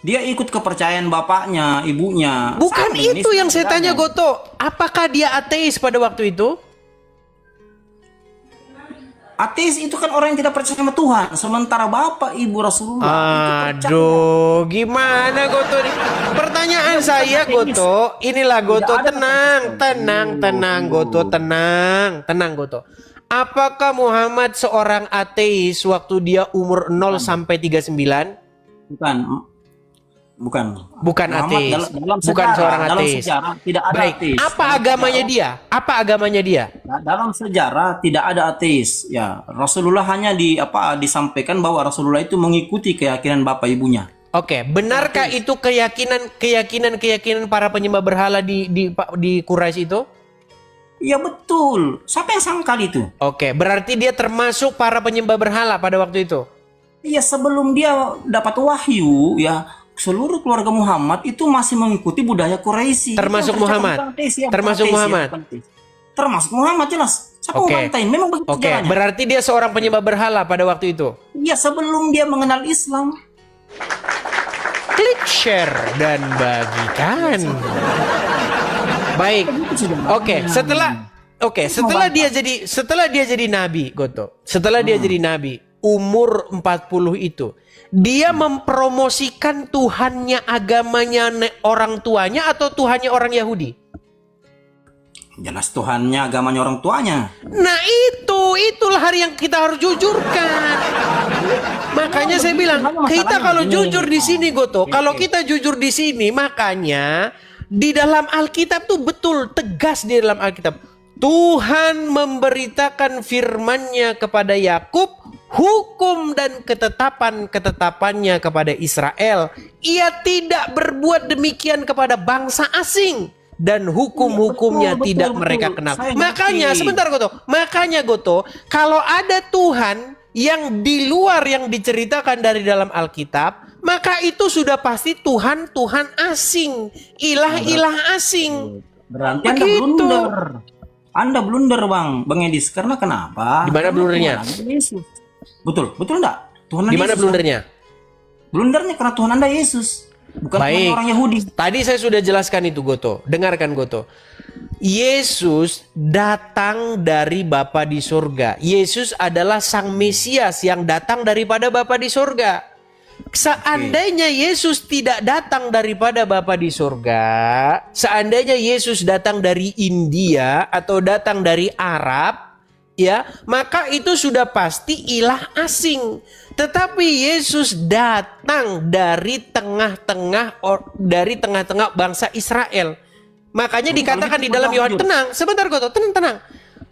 Dia ikut kepercayaan bapaknya, ibunya. Bukan Sama itu yang saya tanya, setidaknya. Goto. Apakah dia ateis pada waktu itu? Ateis itu kan orang yang tidak percaya sama Tuhan. Sementara bapak ibu Rasulullah itu percaya. Aduh, gimana, Goto? Pertanyaan saya, Goto. Inilah, Goto. Tenang, Goto. Tenang, Goto. Apakah Muhammad seorang ateis waktu dia umur 0 sampai 39? Bukan Bukan Muhammad ateis. dalam Bukan sejarah, seorang dalam ateis. sejarah tidak ada Baik. ateis. Apa Dalam agamanya sejarah- dia? Apa agamanya dia? Dalam sejarah tidak ada ateis. Ya, Rasulullah hanya disampaikan bahwa Rasulullah itu mengikuti keyakinan bapak ibunya. Oke, benarkah itu keyakinan para penyembah berhala di Quraisy itu? Iya betul. Siapa yang sangkal itu? Oke, berarti dia termasuk para penyembah berhala pada waktu itu. Iya, sebelum dia dapat wahyu, ya seluruh keluarga Muhammad itu masih mengikuti budaya Quraisy. Termasuk Itu yang Muhammad? bukan ateis, ya, bukan Termasuk ateis, ya, Muhammad? bukan ateis. Termasuk Muhammad jelas. Siapa Oke. mau bantain? Memang begitu Oke, jalannya. berarti dia seorang penyembah berhala pada waktu itu. Iya, sebelum dia mengenal Islam. Klik share dan bagikan. Baik. Setelah dia jadi nabi, Goto. Setelah dia jadi nabi, umur 40 itu, dia mempromosikan Tuhannya, agamanya orang tuanya atau Tuhannya orang Yahudi? Jelas Tuhannya, agamanya orang tuanya. Nah, itulah hari yang kita harus jujurkan. Makanya saya bilang, kita kalau jujur di sini, Goto, kalau kita jujur di sini, makanya di dalam Alkitab tuh betul tegas di dalam Alkitab. Tuhan memberitakan firman-Nya kepada Yakub, hukum dan ketetapannya kepada Israel. Ia tidak berbuat demikian kepada bangsa asing. Dan hukum-hukumnya Betul, tidak betul, mereka betul. kenal. Saya Makanya ngerti. sebentar, Goto. Makanya, Goto, kalau ada Tuhan yang di luar yang diceritakan dari dalam Alkitab, maka itu sudah pasti Tuhan asing, ilah asing. Berarti Begitu. Anda blunder, Bang Edis. Karena kenapa? Di mana blundernya? Karena Tuhan Anda Yesus. Betul enggak? Tuhan Anda Di mana Yesus, blundernya? kan? Blundernya karena Tuhan Anda Yesus, bukan Baik. Tuhan orang Yahudi. Tadi saya sudah jelaskan itu, Goto. Dengarkan, Goto. Yesus datang dari Bapa di surga. Yesus adalah Sang Mesias yang datang daripada Bapa di surga. Seandainya Yesus tidak datang daripada Bapa di surga, seandainya Yesus datang dari India atau datang dari Arab, ya, maka itu sudah pasti ilah asing. Tetapi Yesus datang dari tengah-tengah bangsa Israel. Makanya dikatakan di dalam Yohanes, tenang, sebentar, Goto, tenang.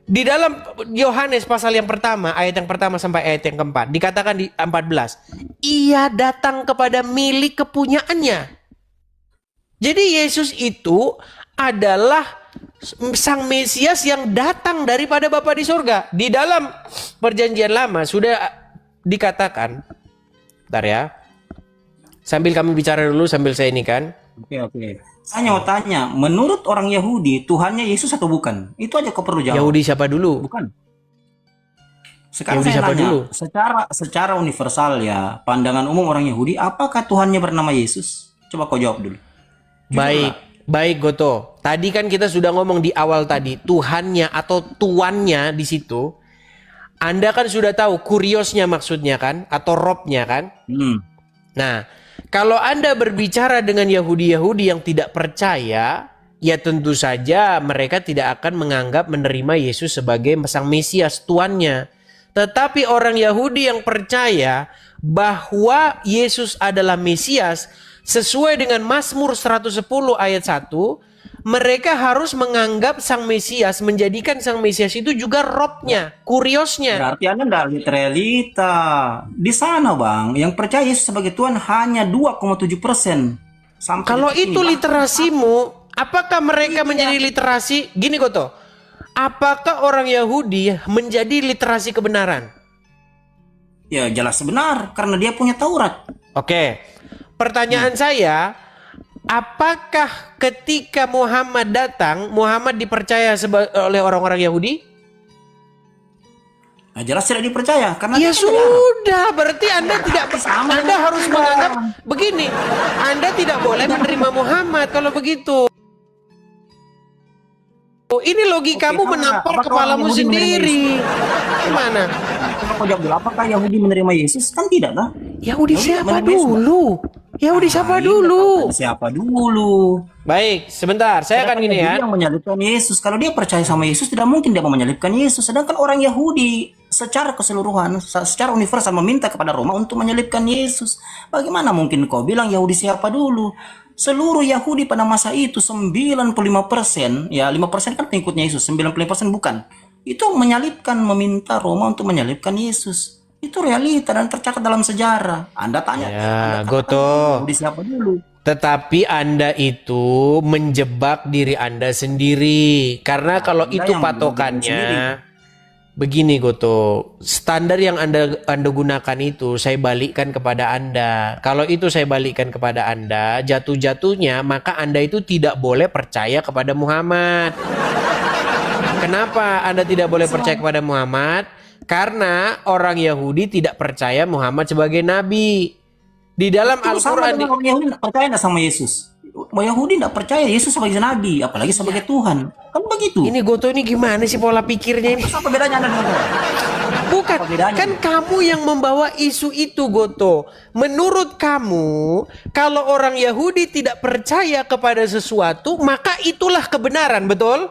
Di dalam Yohanes pasal yang pertama, ayat yang pertama sampai ayat yang keempat, dikatakan di 14, ia datang kepada milik kepunyaannya. Jadi Yesus itu adalah Sang Mesias yang datang daripada Bapa di surga. Di dalam Perjanjian Lama sudah dikatakan, bentar ya, sambil kami bicara dulu, sambil saya ini kan. Oke. Saya mau tanya, menurut orang Yahudi, Tuhannya Yesus atau bukan? Itu aja kau perlu jawab. Yahudi siapa dulu? Bukan. Sekarang Yahudi saya siapa nanya, dulu? secara universal ya, pandangan umum orang Yahudi, apakah Tuhannya bernama Yesus? Coba kau jawab dulu. Baik, Goto. Tadi kan kita sudah ngomong di awal tadi, Tuhannya atau tuannya di situ. Anda kan sudah tahu kuriosnya maksudnya kan, atau robnya kan? Nah, kalau Anda berbicara dengan Yahudi-Yahudi yang tidak percaya, ya tentu saja mereka tidak akan menganggap menerima Yesus sebagai Sang Mesias, tuannya. Tetapi orang Yahudi yang percaya bahwa Yesus adalah Mesias sesuai dengan Mazmur 110 ayat 1, mereka harus menganggap sang Mesias, menjadikan sang Mesias itu juga robnya, kuriosnya. Berarti Anda enggak lihat realita. Di sana, Bang, yang percaya Yesus sebagai Tuhan hanya 2,7%. Sampai Kalau detik itu ini, Bang. literasimu, apakah mereka menjadi literasi? Gini Goto, apakah orang Yahudi menjadi literasi kebenaran? Ya jelas benar, karena dia punya Taurat. Oke, pertanyaan saya, apakah ketika Muhammad datang, Muhammad dipercaya oleh orang-orang Yahudi? Nah, jelas tidak dipercaya, karena Ya dia sudah, berarti Anda tidak, sama Anda dengan harus Anda. menganggap begini, Anda tidak boleh menerima Muhammad kalau begitu. Ini logikamu Oke, menampar apakah kepalamu orang Yahudi menerima sendiri. Gimana? Coba kau jawab dulu, apakah Yahudi menerima Yesus? Kan tidak, lah. Yahudi Yahudi siapa menerima Yesus, dulu? Yahudi siapa ini dulu? Siapa dulu? Baik, sebentar, saya akan gini ya. Yahudi yang menyalibkan Yesus. Kalau dia percaya sama Yesus, tidak mungkin dia mau menyalibkan Yesus. Sedangkan orang Yahudi secara keseluruhan, secara universal meminta kepada Roma untuk menyalibkan Yesus. Bagaimana mungkin kau bilang Yahudi siapa dulu? Seluruh Yahudi pada masa itu 95%, ya 5% kan pengikutnya Yesus, 95% bukan. Itu menyalibkan, meminta Roma untuk menyalibkan Yesus. Itu realita dan tercatat dalam sejarah. Anda tanya, Ya, Anda Goto. Yahudi siapa dulu? Tetapi Anda itu menjebak diri Anda sendiri. Karena kalau Anda itu yang patokannya, sendiri. begini Goto, standar yang Anda gunakan itu saya balikkan kepada Anda. Kalau itu saya balikkan kepada Anda, jatuh-jatuhnya maka Anda itu tidak boleh percaya kepada Muhammad. Kenapa Anda tidak boleh percaya kepada Muhammad? Karena orang Yahudi tidak percaya Muhammad sebagai nabi. Di dalam Itu sama Al-Quran, dengan orang Yahudi tidak percaya nggak sama Yesus. Orang Yahudi tidak percaya Yesus sebagai nabi, apalagi sebagai Tuhan. Kan begitu. ini Goto ini gimana sih pola pikirnya ini? Apa bedanya Anda dengan saya? Bukan, Apa bedanya? kan kamu yang membawa isu itu Goto. Menurut kamu, kalau orang Yahudi tidak percaya kepada sesuatu, maka itulah kebenaran, betul?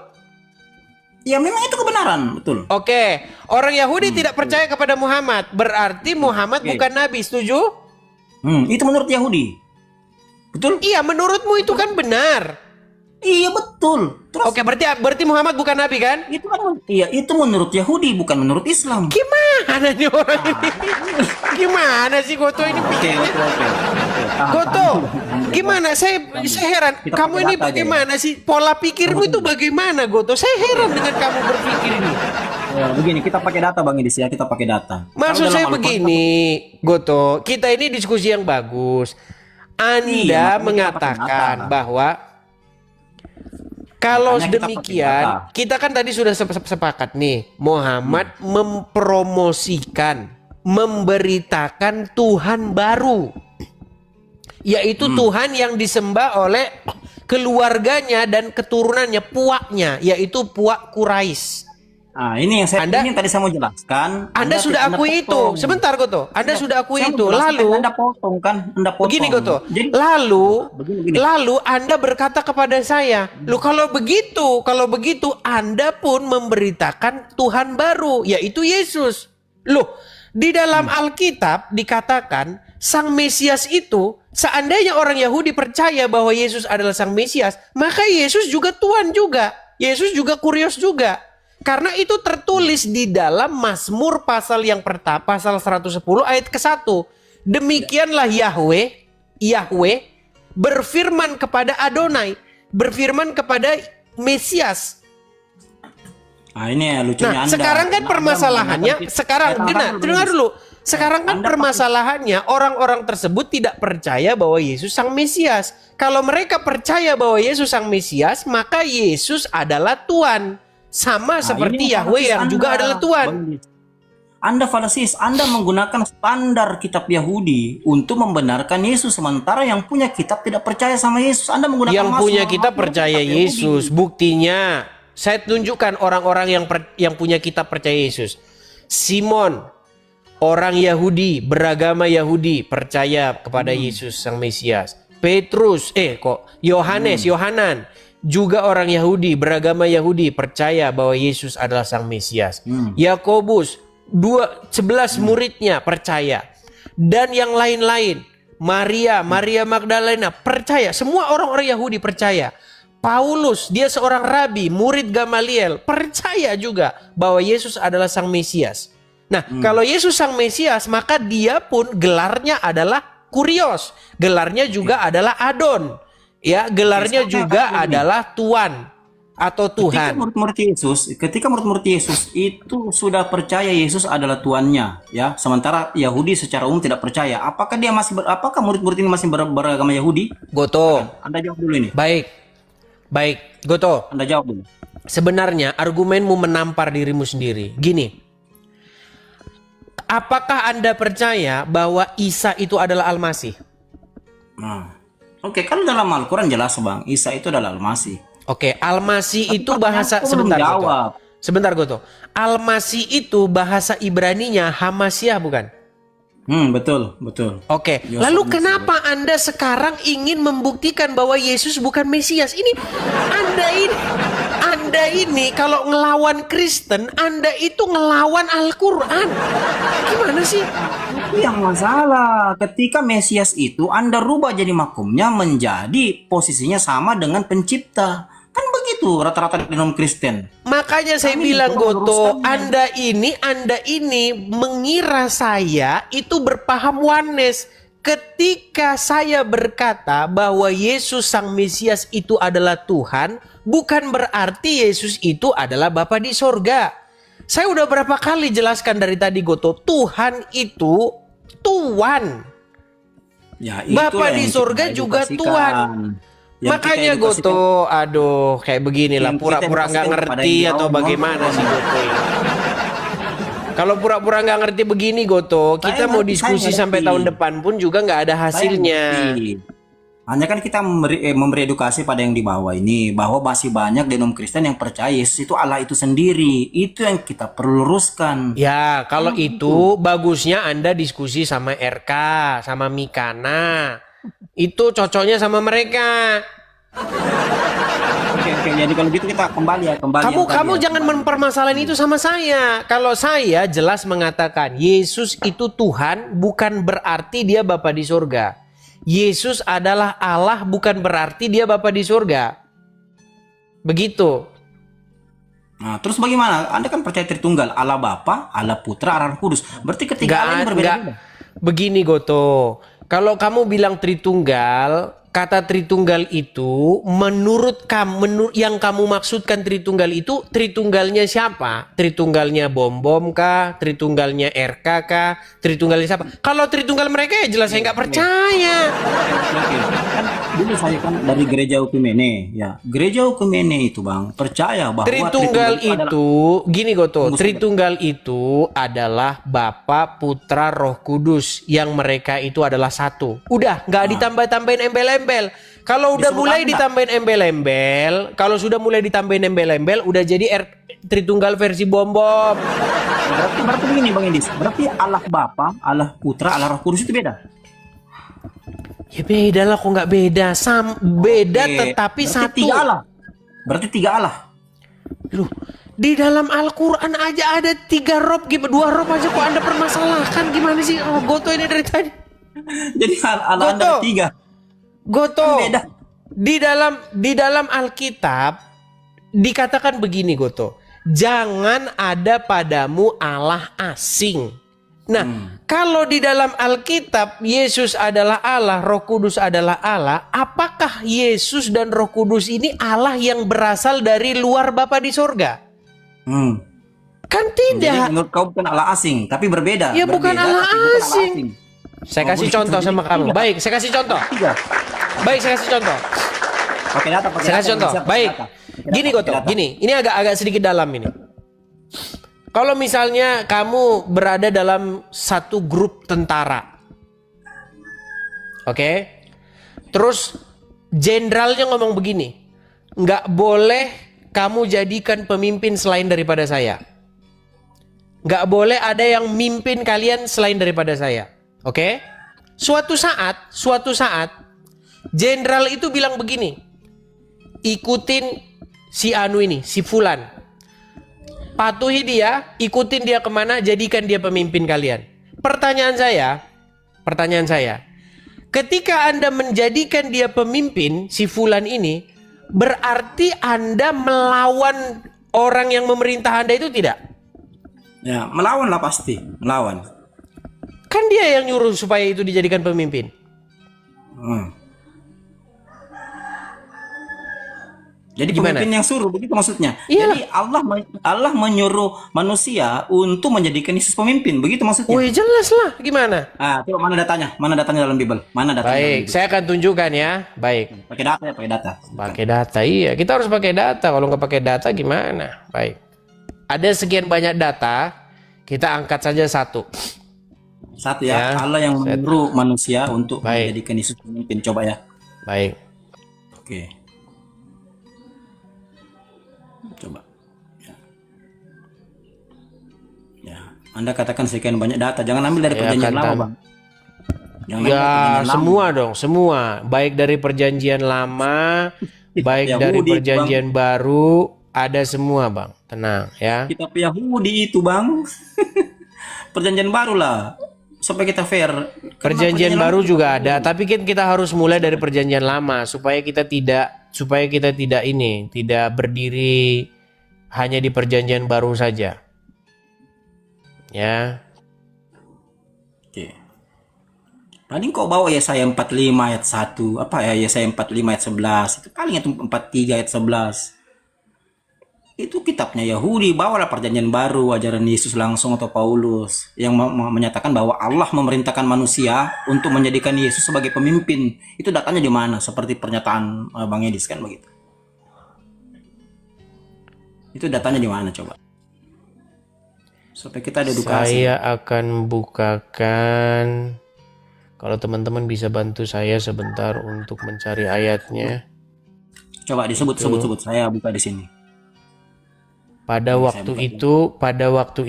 Ya memang itu kebenaran, betul. Oke, orang Yahudi tidak percaya kepada Muhammad, berarti Muhammad Oke. bukan nabi, setuju? Itu menurut Yahudi. Betul? Iya, menurutmu itu kan benar. Iya betul. Terus Oke, berarti Muhammad bukan nabi kan? itu kan iya itu menurut Yahudi bukan menurut Islam. Gimana nih orang ini? Gimana sih Goto ini pikirnya? Oke. Goto, gimana? Saya heran. Kita Kamu pakai ini data aja bagaimana sih? Pola pikirmu itu bagaimana, Goto? Saya heran dengan kamu berpikir ini. Ya, begini kita pakai data Bang Idis ya, kita pakai data. Maksud Kalau saya dalam Al-Quran, begini, Goto. Kita ini diskusi yang bagus. Anda Iya, makanya kita pakai mengatakan data. bahwa kalau Makanya kita pakai demikian, data. kita kan tadi sudah sepakat nih, Muhammad mempromosikan, memberitakan Tuhan baru, yaitu Tuhan yang disembah oleh keluarganya dan keturunannya, puaknya, yaitu puak Quraisy. Nah, ini yang saya Anda- ini yang tadi saya mau jelaskan. Anda sudah akui itu. potong. Sebentar Goto, Anda sudah akui Saya mau itu. jelaskan, Lalu Anda potong kan? Anda potong. begini Goto. Jadi begini. Lalu Anda berkata kepada saya, "Loh kalau begitu Anda pun memberitakan Tuhan baru, yaitu Yesus." Loh, di dalam Alkitab dikatakan Sang Mesias itu, seandainya orang Yahudi percaya bahwa Yesus adalah Sang Mesias, maka Yesus juga Tuhan juga. Yesus juga kurios juga. Karena itu tertulis di dalam Mazmur pasal yang pertama, pasal 110 ayat ke-1. Demikianlah Yahweh berfirman kepada Adonai, berfirman kepada Mesias. Nah, ini ya lucunya Nah, Anda. sekarang kan Anda permasalahannya, menggunakan- sekarang dengar dulu. Sekarang kan Anda permasalahannya orang-orang tersebut tidak percaya bahwa Yesus Sang Mesias. Kalau mereka percaya bahwa Yesus Sang Mesias, maka Yesus adalah Tuhan. Sama Nah, seperti ini Yahweh fanatis yang juga Anda, adalah Tuhan. Bang Idis. Anda fanatis, Anda menggunakan standar kitab Yahudi untuk membenarkan Yesus, sementara yang punya kitab tidak percaya sama Yesus. Anda menggunakan Yang punya Mazmur, kitab Mazmur percaya kitab Yahudi. Yesus. Buktinya, saya tunjukkan orang-orang yang punya kitab percaya Yesus. Simon, orang Yahudi, beragama Yahudi, percaya kepada Yesus Sang Mesias. Petrus, Yohanan, juga orang Yahudi, beragama Yahudi, percaya bahwa Yesus adalah Sang Mesias. Yakobus, 11 muridnya percaya. Dan yang lain-lain, Maria Magdalena percaya. Semua orang-orang Yahudi percaya. Paulus, dia seorang rabi, murid Gamaliel, percaya juga bahwa Yesus adalah Sang Mesias. Nah, kalau Yesus Sang Mesias, maka dia pun gelarnya adalah Kurios. Gelarnya juga adalah Adon. Ya, gelarnya juga adalah Tuan atau Tuhan. Ketika murid-murid Yesus itu sudah percaya Yesus adalah Tuannya, ya. Sementara Yahudi secara umum tidak percaya. Apakah murid-murid ini masih beragama Yahudi? Goto. Anda jawab dulu ini. Baik, Goto. Anda jawab dulu. Sebenarnya argumenmu menampar dirimu sendiri. Gini, apakah Anda percaya bahwa Isa itu adalah Al-Masih? Nah, oke, kalau dalam Al-Quran jelas Bang, Isa itu adalah Al-Masih. Oke, Al-Masih itu bahasa sebentar Goto. Al-Masih itu bahasa Ibraninya Hamasiah bukan? Betul. Oke, lalu kenapa Anda sekarang ingin membuktikan bahwa Yesus bukan Mesias? Anda ini kalau ngelawan Kristen, Anda itu ngelawan Al-Quran. Gimana sih? Itu yang masalah. Ketika Mesias itu Anda rubah jadi makumnya menjadi posisinya sama dengan pencipta. Kan begitu rata-rata di dalam Kristen. Makanya saya bilang Goto, Anda ini mengira saya itu berpaham oneness. Ketika saya berkata bahwa Yesus Sang Mesias itu adalah Tuhan, bukan berarti Yesus itu adalah Bapa di sorga. Saya udah berapa kali jelaskan dari tadi Goto, Tuhan itu Tuan. Ya, Bapa di sorga juga Tuan. Makanya Goto, aduh kayak beginilah, pura-pura nggak ngerti atau bagaimana sih Goto ini. Kalau pura-pura nggak ngerti begini Goto, kita mau diskusi sampai tahun depan pun juga nggak ada hasilnya. Hanya kan kita memberi edukasi pada yang di bawah ini, bahwa masih banyak di dalam Kristen yang percaya Yesus itu Allah itu sendiri. Itu yang kita perlu luruskan. Ya, kalau itu bagusnya Anda diskusi sama RK, sama Mikana. Itu cocoknya sama mereka. Oke, jadi kalau gitu kita kembali. Kamu jangan mempermasalahin itu sama saya. Kalau saya jelas mengatakan Yesus itu Tuhan, bukan berarti dia Bapa di surga. Yesus adalah Allah, bukan berarti dia Bapa di surga. Begitu. Nah, terus bagaimana? Anda kan percaya Tritunggal, Allah Bapa, Allah Putra, Allah Roh Kudus. Berarti ketiga Allah ini berbeda-beda. Begini Goto, kalau kamu bilang Tritunggal, kata Tritunggal itu menurut kamu, yang kamu maksudkan Tritunggal itu Tritunggalnya siapa? Tritunggalnya Bom kah? Tritunggalnya RK kah? Tritunggalnya siapa? Kalau Tritunggal mereka ya jelas saya nggak percaya. Kan dulu saya kan dari gereja Ukumene, ya. Gereja Ukumene itu Bang percaya bahwa Tritunggal itu gini Goto, Tritunggal itu adalah Bapa, Putra, Roh Kudus, yang mereka itu adalah satu. Udah, nggak ditambah-tambahin embel-embel. Kalau udah mulai ditambahin embel-embel, kalau sudah mulai ditambahin embel-embel, udah jadi Tritunggal versi bom-bom. Berarti begini Bang Indis, berarti Allah Bapa, Allah Putra, Allah Roh Kudus itu beda? Ya beda lah, kok nggak beda? Beda tetapi berarti satu. Tiga Allah. Berarti tiga Allah. Loh, di dalam Al-Quran aja ada 3 rob, 2 rob aja kok Anda permasalahkan, gimana sih? Oh, Goto ini dari tadi. Jadi Allah Anda 3. Goto, di dalam Alkitab dikatakan begini Goto, jangan ada padamu Allah asing. Nah, kalau di dalam Alkitab Yesus adalah Allah, Roh Kudus adalah Allah, apakah Yesus dan Roh Kudus ini Allah yang berasal dari luar Bapa di sorga? Kan tidak. Jadi menurut kau bukan Allah asing, tapi berbeda. Ya bukan Allah asing. Saya kasih contoh sama kamu. Baik, saya kasih contoh. Baik, saya kasih contoh. Saya kasih contoh. Baik. Gini Goto, gini. Ini agak sedikit dalam ini. Kalau misalnya kamu berada dalam satu grup tentara. Oke? Terus jenderalnya ngomong begini. Nggak boleh kamu jadikan pemimpin selain daripada saya. Nggak boleh ada yang mimpin kalian selain daripada saya. Oke? Suatu saat jenderal itu bilang begini, ikutin si Anu ini, si Fulan. patuhi dia, ikutin dia kemana, jadikan dia pemimpin kalian. Pertanyaan saya, ketika Anda menjadikan dia pemimpin, si Fulan ini, berarti Anda melawan orang yang memerintah Anda itu tidak? Ya, melawan lah pasti, melawan. Kan dia yang nyuruh supaya itu dijadikan pemimpin. Jadi Gimana? pemimpin yang suruh, begitu maksudnya. Iya. Jadi Allah menyuruh manusia untuk menjadikan Yesus pemimpin, begitu maksudnya. Wih, jelas lah. Gimana? Coba mana datanya? Mana datanya dalam Bible? Mana datanya dalam Baik, Bible? saya akan tunjukkan ya. Baik. Pakai data ya, pakai data. Pakai data, iya. Kita harus pakai data. Kalau nggak pakai data gimana? Baik. Ada sekian banyak data, kita angkat saja satu. Satu ya, Ya, Allah yang menyuruh manusia untuk Baik. menjadikan Yesus pemimpin. Coba ya. Baik. Oke. Coba. Ya. Anda katakan sekian banyak data. Jangan ambil dari Saya perjanjian akan lama, tam- Bang. Jangan ambil dari Ya, perjanjian lama. semua dong, semua. Baik dari perjanjian lama, baik dari Yahudi, perjanjian baru, ada semua, Bang. Tenang ya. Kitab Yahudi itu, Bang. Perjanjian baru lah. Supaya kita fair. Karena Perjanjian lama baru juga ada, tapi kan kita harus mulai dari perjanjian lama supaya kita tidak ini, tidak berdiri hanya di perjanjian baru saja. Ya. Oke. Paling kau bawa Yesaya 45 ayat 1. Apa ya, Yesaya 45 ayat 11. Itu paling itu 43 ayat 11. Itu kitabnya Yahudi. Bawalah perjanjian baru, ajaran Yesus langsung atau Paulus. Yang menyatakan bahwa Allah memerintahkan manusia untuk menjadikan Yesus sebagai pemimpin. Itu datanya di mana? Seperti pernyataan Bang Edis kan begitu. Itu datanya di mana coba? Supaya kita ada edukasi. Saya akan bukakan. Kalau teman-teman bisa bantu saya sebentar untuk mencari ayatnya. Coba disebut. Saya buka di sini. Pada waktu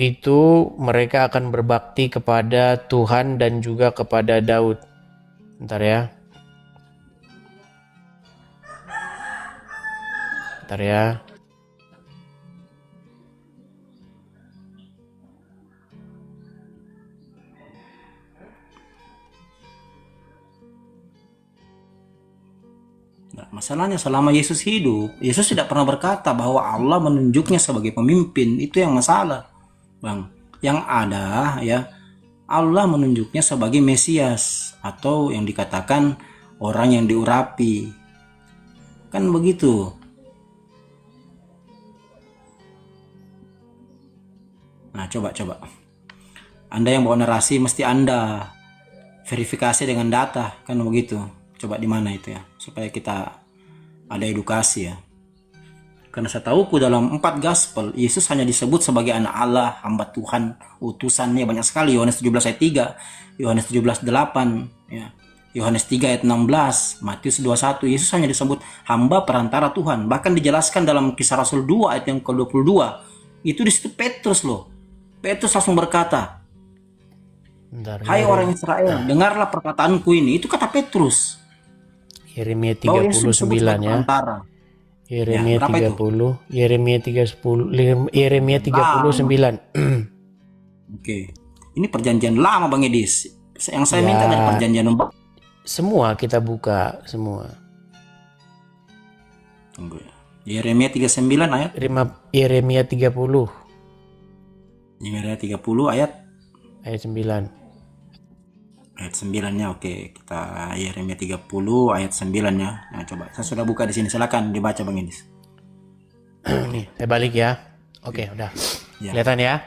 itu mereka akan berbakti kepada Tuhan dan juga kepada Daud. Bentar ya. Bentar ya. Nah, masalahnya selama Yesus hidup, Yesus tidak pernah berkata bahwa Allah menunjuknya sebagai pemimpin. Itu yang masalah, Bang. Yang ada ya, Allah menunjuknya sebagai Mesias atau yang dikatakan orang yang diurapi. Kan begitu. Nah, coba. Anda yang bawa narasi mesti Anda verifikasi dengan data, kan begitu. Coba di mana itu ya, supaya kita ada edukasi ya. Karena saya tahuku dalam 4 gospel, Yesus hanya disebut sebagai anak Allah, hamba Tuhan, utusannya banyak sekali. Yohanes 17 ayat 3, Yohanes 17 8, ya. Yohanes 3 ayat 16, Matius 21, Yesus hanya disebut hamba perantara Tuhan. Bahkan dijelaskan dalam Kisah Rasul 2 ayat yang ke-22, itu di situ Petrus loh. Petrus langsung berkata, Bentar, hai orang Israel, dengarlah perkataanku ini. Itu kata Petrus. Yeremia Bahwa Yesus disebut 39 sebagai ya. perantara. Yeremia berapa itu? 30, Yeremia 39. Oke. Ini perjanjian lama Bang Edis. Yang saya minta dari perjanjian baru. Semua kita buka semua. Tunggu ya. Yeremia 39 ayat. Yeremia 30 Yeremia 30 ayat 9. Ayat 9-nya. Oke, kita Yeremia 30 ayat 9-nya. Nah, coba. Saya sudah buka di sini. Silakan dibaca Bang Edis. Nih, saya balik ya. Oke, udah. Ya. Kelihatan ya?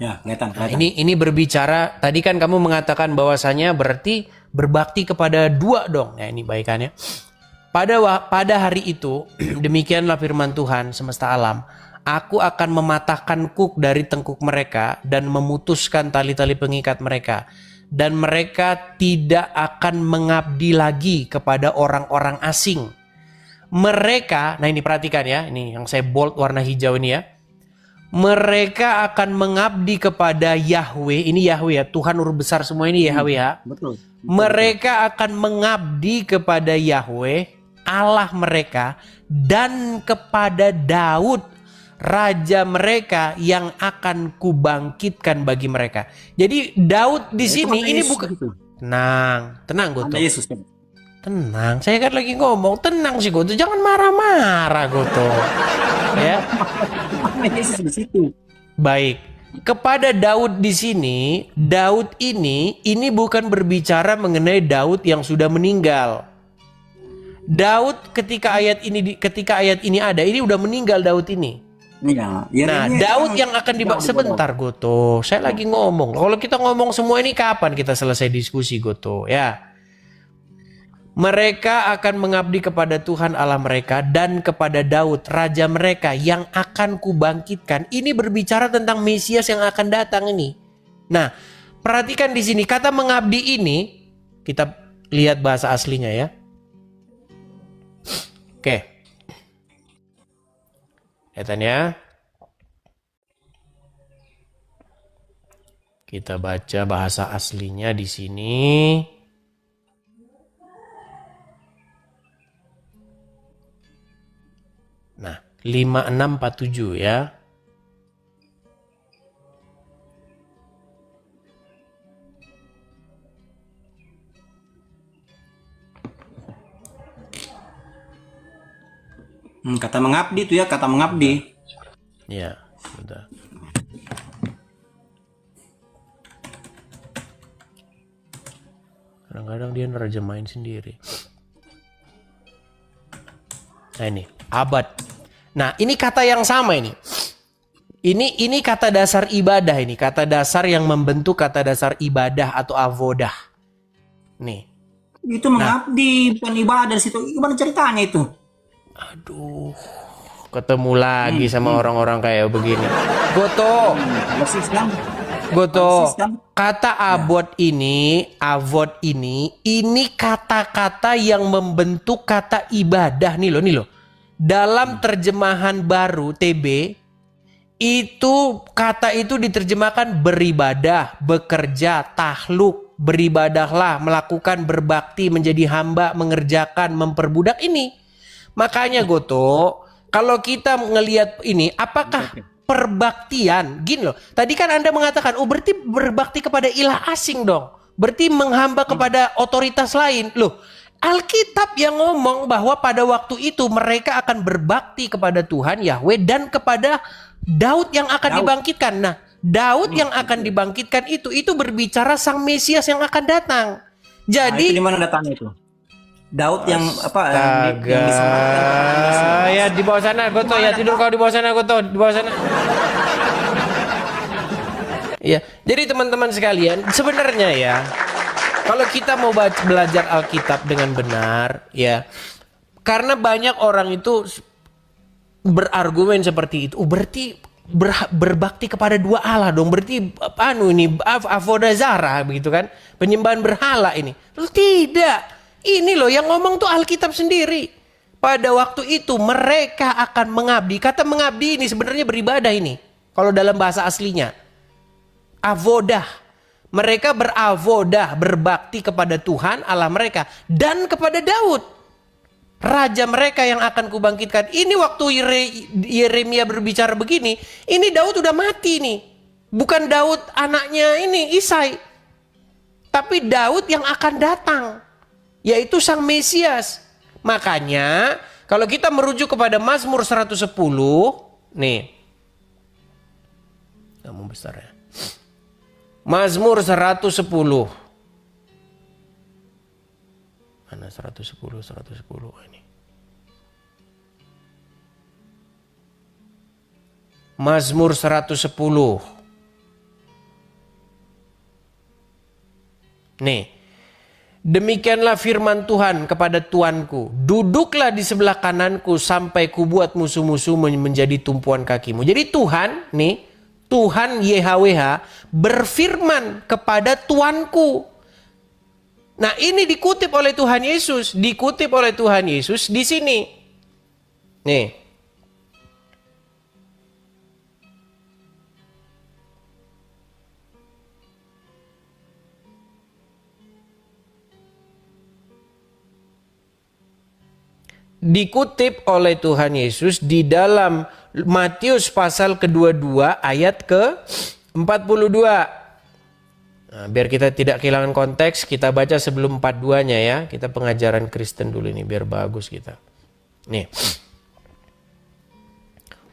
Ya, kelihatan. Nah, ini berbicara, tadi kan kamu mengatakan bahwasanya berarti berbakti kepada dua dong. Nah, ini baikannya. Pada hari itu, demikianlah firman Tuhan semesta alam. Aku akan mematahkan kuk dari tengkuk mereka dan memutuskan tali-tali pengikat mereka. Dan mereka tidak akan mengabdi lagi kepada orang-orang asing. Mereka, nah ini perhatikan ya, ini yang saya bold warna hijau ini ya. Mereka akan mengabdi kepada Yahweh. Ini Yahweh ya, Tuhan Huruf besar semua ini Yahweh ya. Betul. Mereka akan mengabdi kepada Yahweh, Allah mereka, dan kepada Daud, raja mereka yang akan kubangkitkan bagi mereka. Jadi Daud di sini ini bukan tenang Goto. Ada Yesus kan? Tenang, saya kan lagi ngomong, tenang sih Goto, jangan marah-marah Goto. Ya. Ada Yesus di situ. Baik, kepada Daud di sini, Daud ini bukan berbicara mengenai Daud yang sudah meninggal. Daud ketika ayat ini ada, ini udah meninggal Daud ini. Iya. Nah, Daud yang akan dibahas sebentar Goto. Saya lagi ngomong. Kalau kita ngomong semua ini kapan kita selesai diskusi Goto? Ya. Mereka akan mengabdi kepada Tuhan Allah mereka dan kepada Daud raja mereka yang akan kubangkitkan. Ini berbicara tentang Mesias yang akan datang ini. Nah, perhatikan di sini kata mengabdi ini, kita lihat bahasa aslinya ya. Oke. Lihat ya. Kita baca bahasa aslinya di sini. Nah, 5647 ya. Kata mengabdi itu ya, kata mengabdi. Ya, bentar. Kadang-kadang dia nerjemahin sendiri. Nah ini, abad. Nah, ini kata yang sama ini. Ini kata dasar ibadah ini, kata dasar yang membentuk kata dasar ibadah atau avodah. Nih. Itu mengabdi, bukan ibadah di situ. Gimana ceritanya itu? Aduh, ketemu lagi sama orang-orang kayak begini. Goto. Goto. Kata avod ini kata-kata yang membentuk kata ibadah nih loh. Dalam terjemahan baru TB itu kata itu diterjemahkan beribadah, bekerja, tahluk, beribadahlah, melakukan berbakti, menjadi hamba, mengerjakan, memperbudak ini. Makanya Goto, kalau kita ngelihat ini, apakah perbaktian? Gini loh, tadi kan Anda mengatakan, berarti berbakti kepada ilah asing dong. Berarti menghamba kepada otoritas lain. Loh, Alkitab yang ngomong bahwa pada waktu itu mereka akan berbakti kepada Tuhan Yahweh dan kepada Daud yang akan dibangkitkan. Nah, Daud yang akan dibangkitkan itu berbicara sang Mesias yang akan datang. Jadi itu di mana datangnya itu? Daud yang apa? Ya di bawah sana Goto, ya tidur kau di bawah sana Goto, di bawah sana. Ya, jadi teman-teman sekalian, sebenarnya ya, kalau kita mau belajar Alkitab dengan benar, ya, karena banyak orang itu berargumen seperti itu. Berarti berbakti kepada dua Allah dong. Berarti avodazara begitu kan? Penyembahan berhala ini. Terus tidak. Ini loh yang ngomong tuh Alkitab sendiri. Pada waktu itu mereka akan mengabdi. Kata mengabdi ini sebenarnya beribadah ini. Kalau dalam bahasa aslinya. Avodah. Mereka beravodah, berbakti kepada Tuhan Allah mereka. Dan kepada Daud. Raja mereka yang akan kubangkitkan. Ini waktu Yeremia berbicara begini. Ini Daud udah mati nih. Bukan Daud anaknya ini Isai. Tapi Daud yang akan datang. Yaitu sang Mesias. Makanya kalau kita merujuk kepada Mazmur 110. Nih. Kamu besar ya. Mazmur 110. Mana 110 ini. Mazmur 110. Nih. Demikianlah firman Tuhan kepada Tuanku. Duduklah di sebelah kananku sampai kubuat musuh-musuhmu menjadi tumpuan kakimu. Jadi Tuhan nih. Tuhan YHWH berfirman kepada Tuanku. Nah, ini dikutip oleh Tuhan Yesus, di sini. Nih. Dikutip oleh Tuhan Yesus di dalam Matius pasal ke-22 ayat ke-42. Nah, biar kita tidak kehilangan konteks, kita baca sebelum 42-nya ya. Kita pengajaran Kristen dulu ini biar bagus kita. Nih.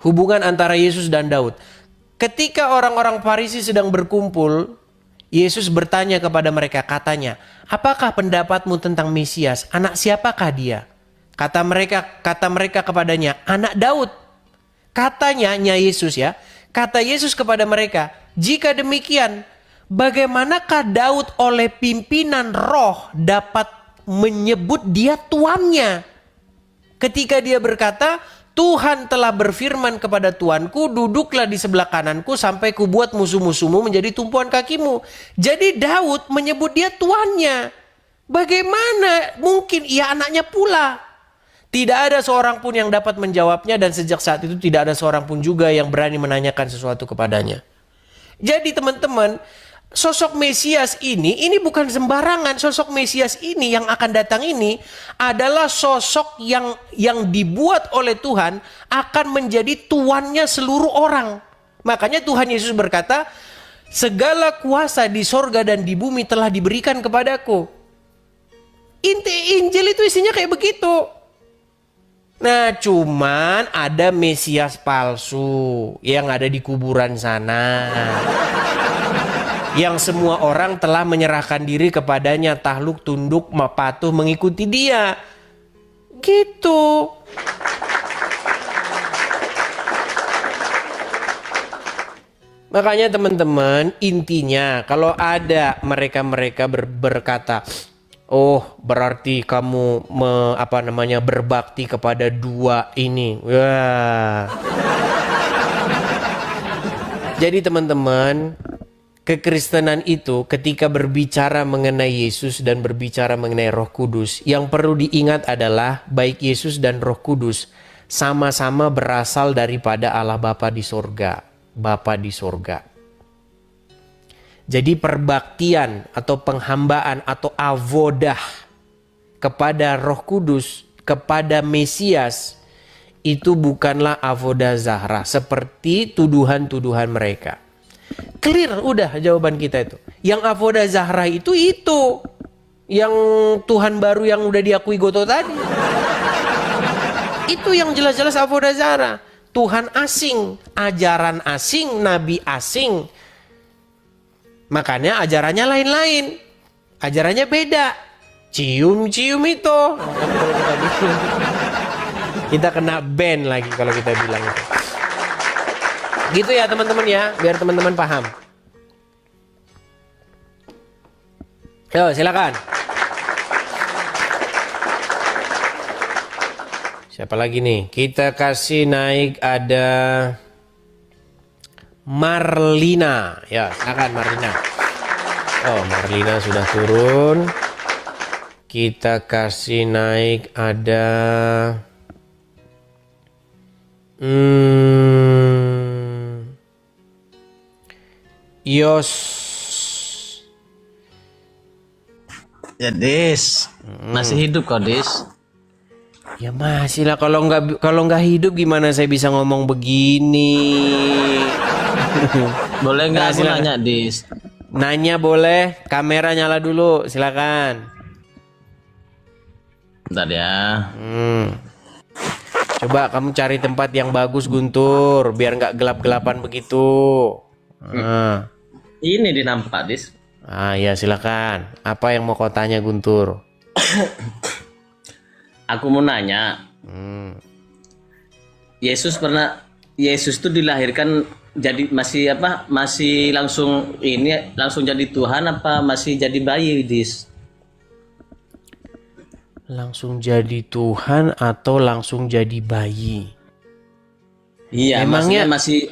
Hubungan antara Yesus dan Daud. Ketika orang-orang Farisi sedang berkumpul, Yesus bertanya kepada mereka, katanya, apakah pendapatmu tentang Mesias? Anak siapakah dia? Kata mereka kepadanya, anak Daud. Katanya Yesus ya. Kata Yesus kepada mereka, jika demikian, bagaimanakah Daud oleh pimpinan roh dapat menyebut dia tuannya? Ketika dia berkata, Tuhan telah berfirman kepada Tuanku, duduklah di sebelah kananku sampai kubuat musuh-musuhmu menjadi tumpuan kakimu. Jadi Daud menyebut dia tuannya. Bagaimana mungkin ia anaknya pula? Tidak ada seorang pun yang dapat menjawabnya, dan sejak saat itu tidak ada seorang pun juga yang berani menanyakan sesuatu kepadanya. Jadi teman-teman, sosok Mesias ini bukan sembarangan. Sosok Mesias ini yang akan datang ini adalah sosok yang dibuat oleh Tuhan akan menjadi tuannya seluruh orang. Makanya Tuhan Yesus berkata, segala kuasa di sorga dan di bumi telah diberikan kepadaku. Inti Injil itu isinya kayak begitu. Nah, cuman ada Mesias palsu yang ada di kuburan sana. Yang semua orang telah menyerahkan diri kepadanya, takluk, tunduk, patuh mengikuti dia. Gitu. Makanya teman-teman, intinya kalau ada mereka berkata, oh berarti kamu berbakti kepada dua ini. Wah. Jadi teman-teman, kekristenan itu ketika berbicara mengenai Yesus dan berbicara mengenai Roh Kudus, yang perlu diingat adalah baik Yesus dan Roh Kudus sama-sama berasal daripada Allah Bapa di sorga. Bapa di sorga. Jadi perbaktian atau penghambaan atau avodah kepada Roh Kudus, kepada Mesias, itu bukanlah avodah zahra seperti tuduhan-tuduhan mereka. Clear udah jawaban kita itu. Yang avodah zahra itu yang Tuhan baru yang udah diakui Goto tadi. Itu yang jelas-jelas avodah zahra. Tuhan asing, ajaran asing, nabi asing. Makanya ajarannya lain-lain. Ajarannya beda. Cium-cium itu. Kita kena ban lagi kalau kita bilang itu. Gitu ya teman-teman ya, biar teman-teman paham. Yo, silakan. Siapa lagi nih? Kita kasih naik ada Marlina. Ya, silakan Marlina. Oh, Marlina sudah turun. Kita kasih naik ada Yos. Ya Dis, masih hidup kok Dis? Ya masih lah, kalau nggak hidup gimana saya bisa ngomong begini? Boleh nggak aku nanya Dis? Nanya boleh, kamera nyala dulu, silakan. Bentar ya. Coba kamu cari tempat yang bagus Guntur, biar nggak gelap-gelapan begitu. Ini dinampak Dis. Ah ya silakan. Apa yang mau kau tanya Guntur? Aku mau nanya. Yesus tuh dilahirkan jadi masih langsung jadi Tuhan apa masih jadi bayi Dis? Langsung jadi Tuhan atau langsung jadi bayi? Iya, emangnya masih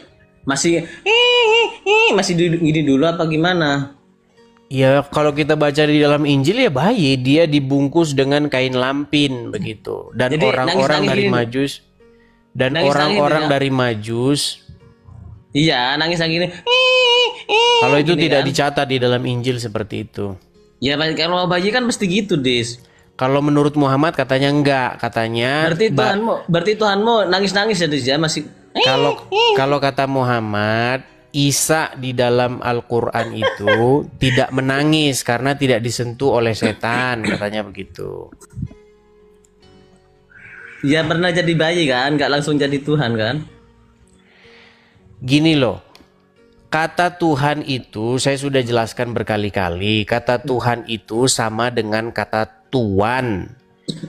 gini dulu apa gimana? Ya kalau kita baca di dalam Injil ya bayi, dia dibungkus dengan kain lampin begitu. Dan orang-orang dari Majus dari Majus. Iya, nangis lagi gini. Kalau itu tidak kan dicatat di dalam Injil seperti itu. Ya kalau bayi kan mesti gitu, Dis. Kalau menurut Muhammad katanya enggak, katanya Berarti Tuhanmu nangis-nangis ya Dis, ya masih. kalau kata Muhammad, Isa di dalam Al-Qur'an itu tidak menangis karena tidak disentuh oleh setan, katanya begitu. Ya pernah jadi bayi kan, nggak langsung jadi Tuhan kan? Gini loh. Kata Tuhan itu saya sudah jelaskan berkali-kali. Kata Tuhan itu sama dengan kata Tuan.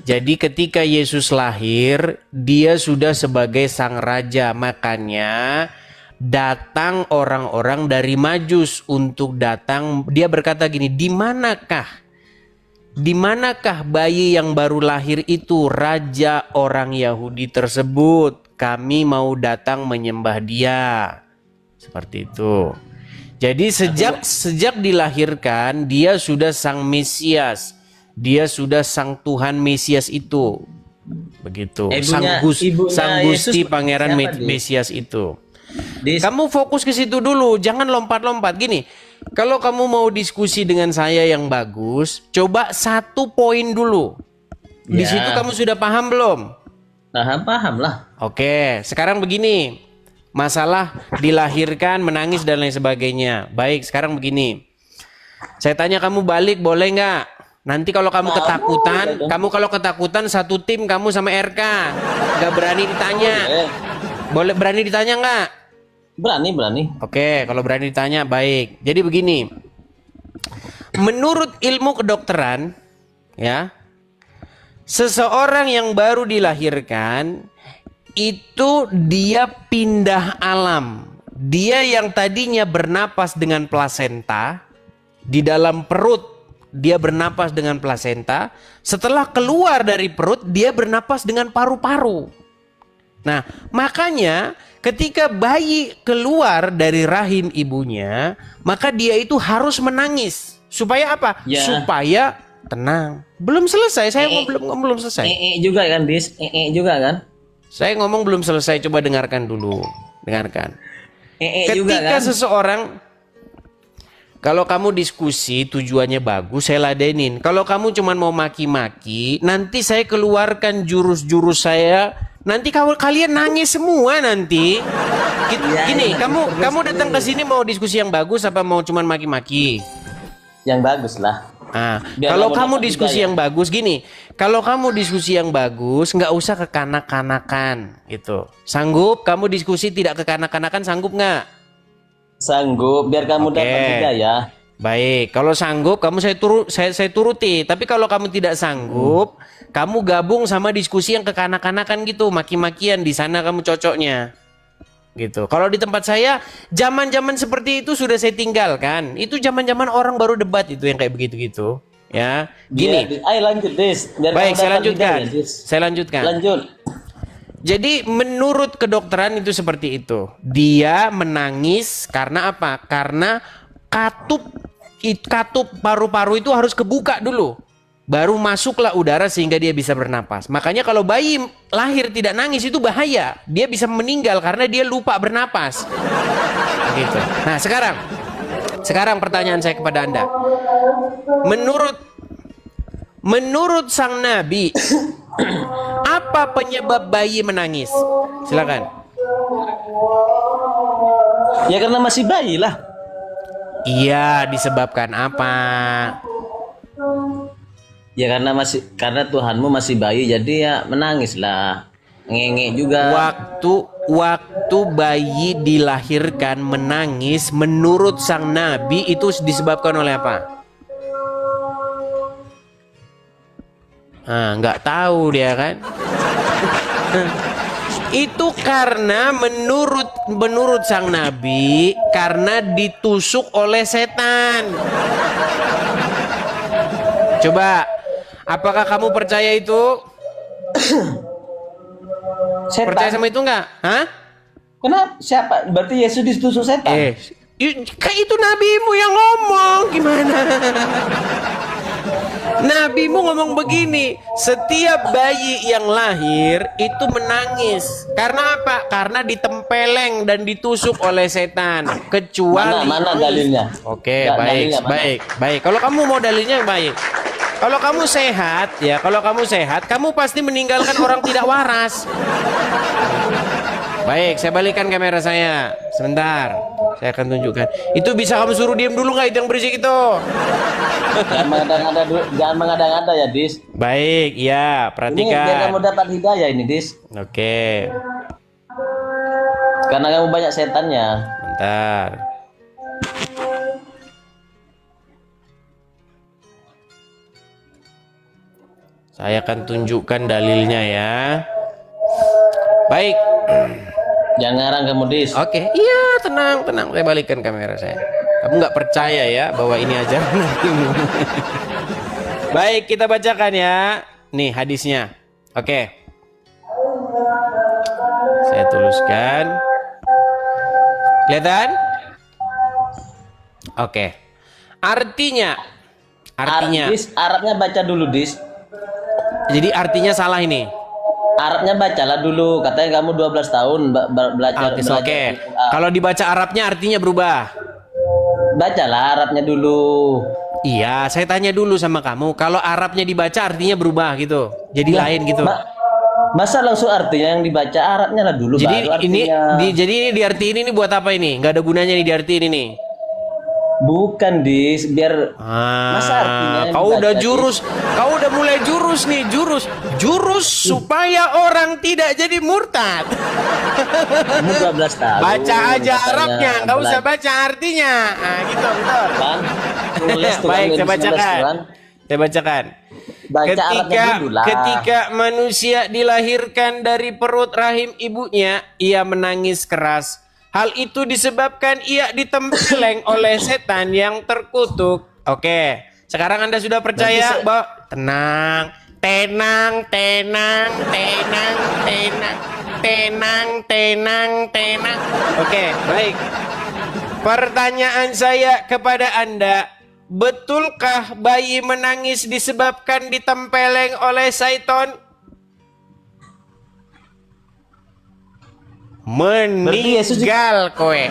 Jadi ketika Yesus lahir, dia sudah sebagai sang raja. Makanya datang orang-orang dari Majus untuk datang. Dia berkata gini, di manakah bayi yang baru lahir itu, raja orang Yahudi tersebut? Kami mau datang menyembah dia. Seperti itu. Jadi sejak dilahirkan dia sudah sang Mesias. Dia sudah sang Tuhan Mesias itu. Begitu. Sang Gusti Pangeran Mesias itu. Kamu fokus ke situ dulu, jangan lompat-lompat. Gini, kalau kamu mau diskusi dengan saya yang bagus, coba 1 poin dulu. Di situ kamu sudah paham belum? Paham lah. Oke, sekarang begini. Masalah dilahirkan, menangis dan lain sebagainya. Baik, sekarang begini. Saya tanya kamu balik boleh nggak? Nanti kalau kamu ketakutan, satu tim kamu sama RK. Nggak berani ditanya. Boleh berani ditanya nggak? Berani. Oke, kalau berani ditanya baik. Jadi begini. Menurut ilmu kedokteran, ya, seseorang yang baru dilahirkan itu dia pindah alam. Dia yang tadinya bernapas dengan plasenta di dalam perut, dia bernapas dengan plasenta. Setelah keluar dari perut, dia bernapas dengan paru-paru. Nah, makanya ketika bayi keluar dari rahim ibunya, maka dia itu harus menangis. Supaya apa? Ya. Supaya tenang. Belum selesai, saya belum selesai. Juga kan, Dis? juga kan? Saya ngomong belum selesai, coba dengarkan dulu. Dengarkan. Ketika juga kan? seseorang, kalau kamu diskusi tujuannya bagus, saya ladenin. Kalau kamu cuma mau maki-maki, nanti saya keluarkan jurus-jurus saya. Nanti kalian nangis semua nanti. Gini, kamu datang ke sini mau diskusi yang bagus apa mau cuma maki-maki? Yang bagus lah. Nah, kalau kamu diskusi yang bagus gini, kalau kamu diskusi yang bagus nggak usah kekanak-kanakan gitu. Sanggup kamu diskusi tidak kekanak-kanakan, sanggup nggak? Sanggup, biar kamu dapat juga ya. Baik, kalau sanggup kamu saya turuti. Tapi kalau kamu tidak sanggup, kamu gabung sama diskusi yang kekanak-kanakan gitu, maki-makian, di sana kamu cocoknya. Gitu. Kalau di tempat saya, zaman-zaman seperti itu sudah saya tinggalkan. Itu zaman-zaman orang baru debat itu yang kayak begitu-gitu. Ya, gini. Ayo lanjut, Des. Baik, saya lanjutkan. Saya lanjutkan. Lanjut. Jadi menurut kedokteran itu seperti itu. Dia menangis karena apa? Karena katup paru-paru itu harus kebuka dulu. Baru masuklah udara sehingga dia bisa bernapas. Makanya kalau bayi lahir tidak nangis itu bahaya. Dia bisa meninggal karena dia lupa bernapas. Gitu. Nah, sekarang pertanyaan saya kepada Anda. Menurut sang nabi, apa penyebab bayi menangis? Silakan. Ya karena masih bayi lah. Iya, disebabkan apa? Ya karena Tuhanmu masih bayi, jadi ya menangis lah, ngenge juga. Waktu bayi dilahirkan menangis, menurut sang nabi itu disebabkan oleh apa? Nggak tahu dia kan? Itu karena menurut sang nabi karena ditusuk oleh setan. Coba, apakah kamu percaya itu? Setan. Percaya sama itu enggak? Hah? Kenapa? Siapa? Berarti Yesus ditusuk setan? Kayak itu nabimu yang ngomong. Gimana? Nabimu ngomong begini, setiap bayi yang lahir itu menangis. Karena apa? Karena ditempeleng dan ditusuk oleh setan. Kecuali mana dalilnya? Oke, baik. Kalau kamu mau dalilnya baik. Kalau kamu sehat, ya, kalau kamu sehat, kamu pasti meninggalkan orang tidak waras. Baik, saya balikan kamera saya. Sebentar, saya akan tunjukkan. Itu bisa kamu suruh diam dulu nggak itu yang berisik itu? Jangan mengada-ngada ya, Dis. Baik, ya, Ini biar perhatikan. kamu dapat hidayah ini, Dis. Oke, Karena kamu banyak setannya. bentar. Saya akan tunjukkan dalilnya ya. Baik. Jangan ngarang kamu, Dis. Oke, iya, tenang, tenang. Saya balikan kamera saya. Kamu nggak percaya ya bahwa ini ajaran nabimu. Baik, kita bacakan ya. Nih hadisnya. Oke. Saya tuliskan. Kelihatan? Oke. Artinya. Dis, Arabnya baca dulu, Dis. Jadi artinya salah ini. Arabnya bacalah dulu. Katanya kamu 12 tahun belajar. Oke. Kalau dibaca Arabnya artinya berubah. Bacalah Arabnya dulu. Iya, saya tanya dulu sama kamu. Kalau Arabnya dibaca artinya berubah gitu. Jadi lain gitu. Masa langsung artinya yang dibaca Arabnya lah dulu Jadi baru artinya. jadi ini diartiin ini buat apa ini? Nggak ada gunanya nih diartiin ini. Bukan, Dis, biar masa artinya yang Kau dibaca, udah Dis? jurus, kau udah mulai jurus nih, jurus supaya orang tidak jadi murtad. Kamu 12 tahun. Baca aja katanya Arabnya, nggak usah baca artinya. Nah, gitu, betul. Kan? Tulis tuh Baik, kan, saya 19 bacakan. tuh kan. Saya bacakan. Baca Arabnya dulu lah. Ketika manusia dilahirkan dari perut rahim ibunya, ia menangis keras. Hal itu disebabkan ia ditempeleng oleh setan yang terkutuk. Oke, sekarang Anda sudah percaya bahwa tenang, tenang, tenang, tenang, tenang, tenang, tenang, tenang. Oke, baik. Pertanyaan saya kepada Anda, betulkah bayi menangis disebabkan ditempeleng oleh syaitan? Meninggal kowe.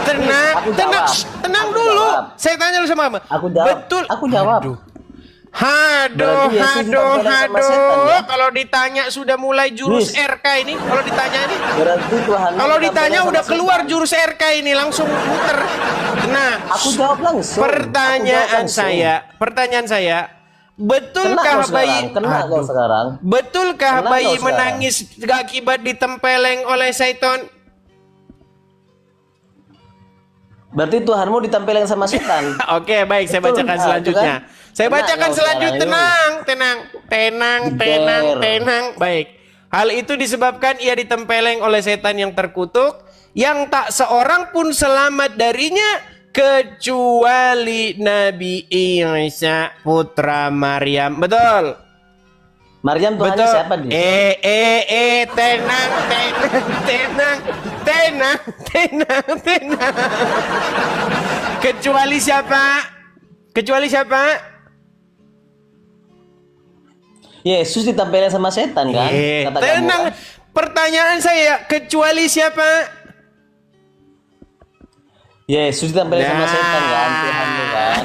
Tenang, Aku tenang, jawab. tenang Aku dulu. jawab. Saya tanya dulu sama kamu. Aku jawab. Betul. Aku jawab. Haduh, Berarti Yesus haduh, ditempeleng sama haduh. setan, ya? Kalau ditanya sudah mulai jurus Yes. RK ini. Kalau ditanya ini. Berarti Tuhan. Kalau ditanya udah keluar jurus RK ini langsung muter. Nah, Aku jawab langsung. pertanyaan saya, betulkah bayi Kena kau sekarang. betulkah Kena bayi kau sekarang. menangis akibat ditempeleng oleh syaitan? Berarti Tuhanmu ditempeleng sama setan. Oke, baik, saya Betul, bacakan nah, selanjutnya. itu kan? Saya Tenang bacakan kau selanjutnya. sekarang, Tenang, tenang, tenang, tenang, Geber. tenang. Baik. Hal itu disebabkan ia ditempeleng oleh setan yang terkutuk, yang tak seorang pun selamat darinya kecuali Nabi Isa putra Maryam. Betul. Maryam Tuhannya Betul. siapa dia? Tenang, tenang, tenang, tenang, tenang. Kecuali siapa? Kecuali siapa? Yesus ditempeleng sama setan kan? Kata kamu, Tenang. kan? Pertanyaan saya, kecuali siapa? Yesus ditempeleng sama Nah. setan kan? Tuhanmu kan?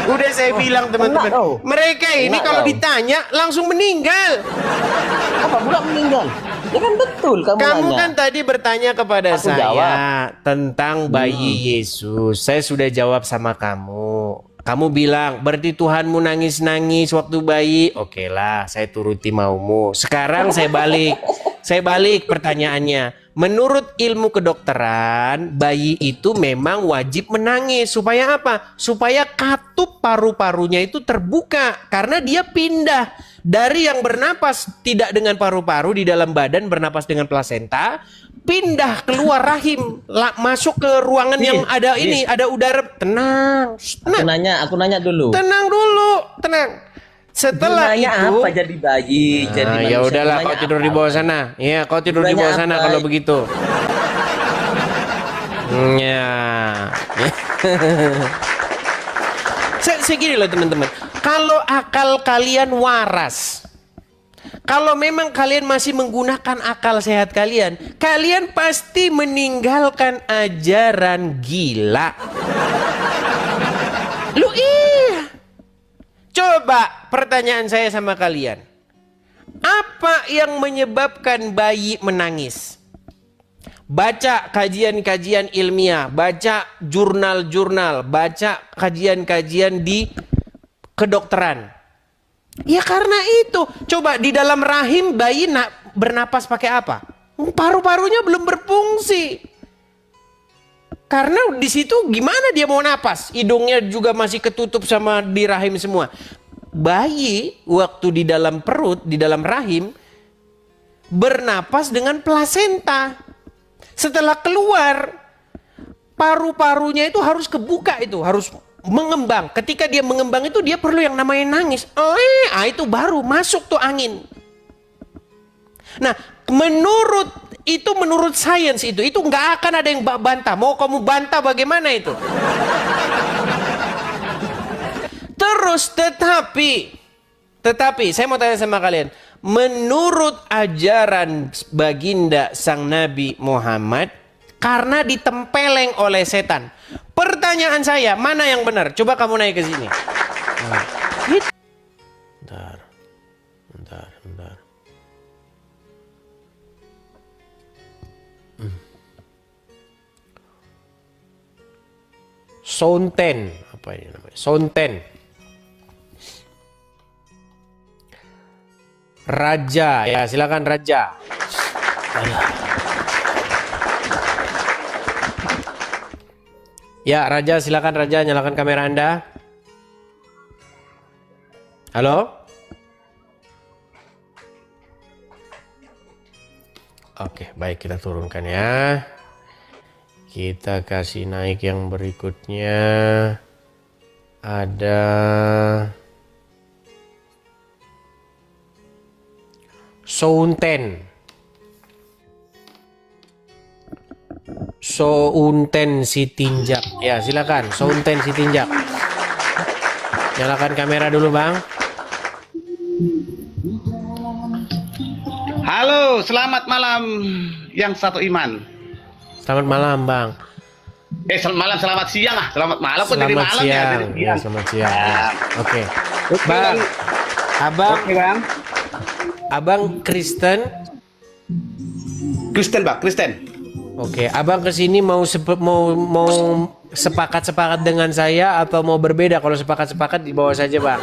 Udah saya bilang teman-teman, kena kau. mereka ini Kena kalau kau. ditanya langsung meninggal. Apa pula meninggal? Ya kan betul kamu Kamu nanya. kan tadi bertanya kepada Aku saya jawab. tentang bayi Yesus. Saya sudah jawab sama kamu. Kamu bilang berarti Tuhanmu nangis-nangis waktu bayi. Oke lah, saya turuti maumu. Sekarang saya balik. Saya balik pertanyaannya. Menurut ilmu kedokteran, bayi itu memang wajib menangis. Supaya apa? Supaya katup paru-parunya itu terbuka. Karena dia pindah dari yang bernapas tidak dengan paru-paru di dalam badan, bernapas dengan plasenta, pindah keluar rahim, masuk ke ruangan yang ada ini, ada udara. Tenang, tenang. Aku nanya dulu. Tenang dulu, tenang. Setelah Gunanya itu, apa jadi bayi? Jadi nah, ya manusia? udahlah, Gunanya kau tidur di apa? bawah sana. Iya, kau tidur di Gunanya bawah sana apa? kalau begitu. Ya. Segini loh teman-teman. Kalau akal kalian waras, kalau memang kalian masih menggunakan akal sehat kalian, kalian pasti meninggalkan ajaran gila. Lu iya. Coba pertanyaan saya sama kalian. Apa yang menyebabkan bayi menangis? Baca kajian-kajian ilmiah, baca jurnal-jurnal, baca kajian-kajian di kedokteran. Ya karena itu. Coba di dalam rahim bayi bernapas pakai apa? Paru-parunya belum berfungsi. Karena di situ gimana dia mau napas? Hidungnya juga masih ketutup sama di rahim semua. Bayi waktu di dalam perut, di dalam rahim, bernapas dengan plasenta. Setelah keluar, paru-parunya itu harus kebuka, itu harus mengembang. Ketika dia mengembang itu dia perlu yang namanya nangis. Itu baru masuk tuh angin. Nah, menurut sains itu nggak akan ada yang bantah. Mau kamu bantah bagaimana itu? Terus tetapi saya mau tanya sama kalian, menurut ajaran baginda sang Nabi Muhammad, karena ditempeleng oleh setan. Pertanyaan saya, mana yang benar? Coba kamu naik ke sini. Bentar. Sonten, apa ini namanya? Sonten. Raja, ya silakan Raja. Ya Raja, silakan Raja, nyalakan kamera Anda. Halo? Oke, baik, kita turunkan ya. Kita kasih naik yang berikutnya. Ada Sounten. Sounten Sitinjak. Ya, silakan. Sounten Sitinjak. Nyalakan kamera dulu, Bang. Halo, selamat malam yang satu iman. Selamat malam, Bang. Selamat malam, selamat siang ah. Selamat malam kok dari Selamat malam siang. ya, dari Ya, siang. selamat siang. Ya. Oke. Oke, Bang, Abang, Oke, Bang. Abang Kristen. Kristen, Bang, Kristen. Oke, Abang kesini mau sepakat dengan saya atau mau berbeda? Kalau sepakat di bawah saja, Bang.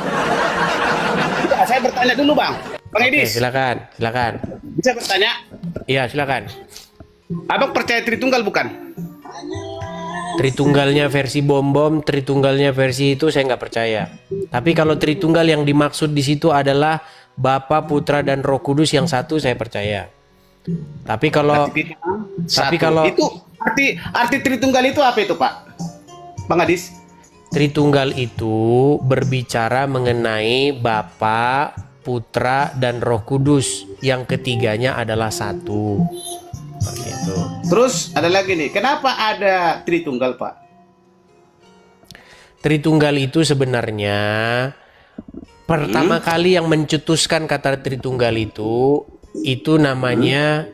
Tidak, saya bertanya dulu, Bang. Bang Oke, Edis, silakan. bisa bertanya? Iya, silakan. Abang percaya Tritunggal bukan? Tritunggalnya versi bom-bom, Tritunggalnya versi itu saya nggak percaya. Tapi kalau Tritunggal yang dimaksud di situ adalah Bapa, Putra, dan Roh Kudus yang satu, saya percaya. Tapi kalau Itu arti Tritunggal itu apa itu, Pak? Bang Adis? Tritunggal itu berbicara mengenai Bapa, Putra, dan Roh Kudus. Yang ketiganya adalah satu. Begitu. Terus ada lagi nih, kenapa ada Tritunggal, Pak? Tritunggal itu sebenarnya pertama kali yang mencetuskan kata Tritunggal itu namanya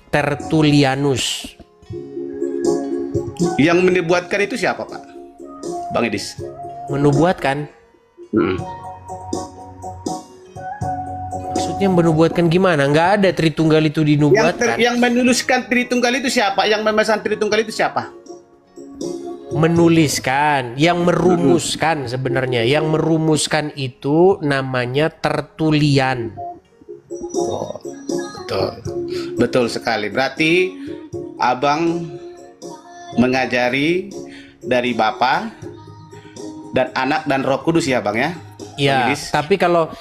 Tertullianus. Yang menubuatkan itu siapa, Pak? Bang Edis? Menubuatkan? Maksudnya menubuatkan gimana? Nggak ada Tritunggal itu dinubuatkan. Yang menuliskan Tritunggal itu siapa? Yang memesan Tritunggal itu siapa? Menuliskan, yang merumuskan sebenarnya. Yang merumuskan itu namanya Tertullian. Oh, betul. Betul sekali. Berarti Abang mengajari dari Bapa dan Anak dan Roh Kudus ya, Bang ya? Ya, tapi kalau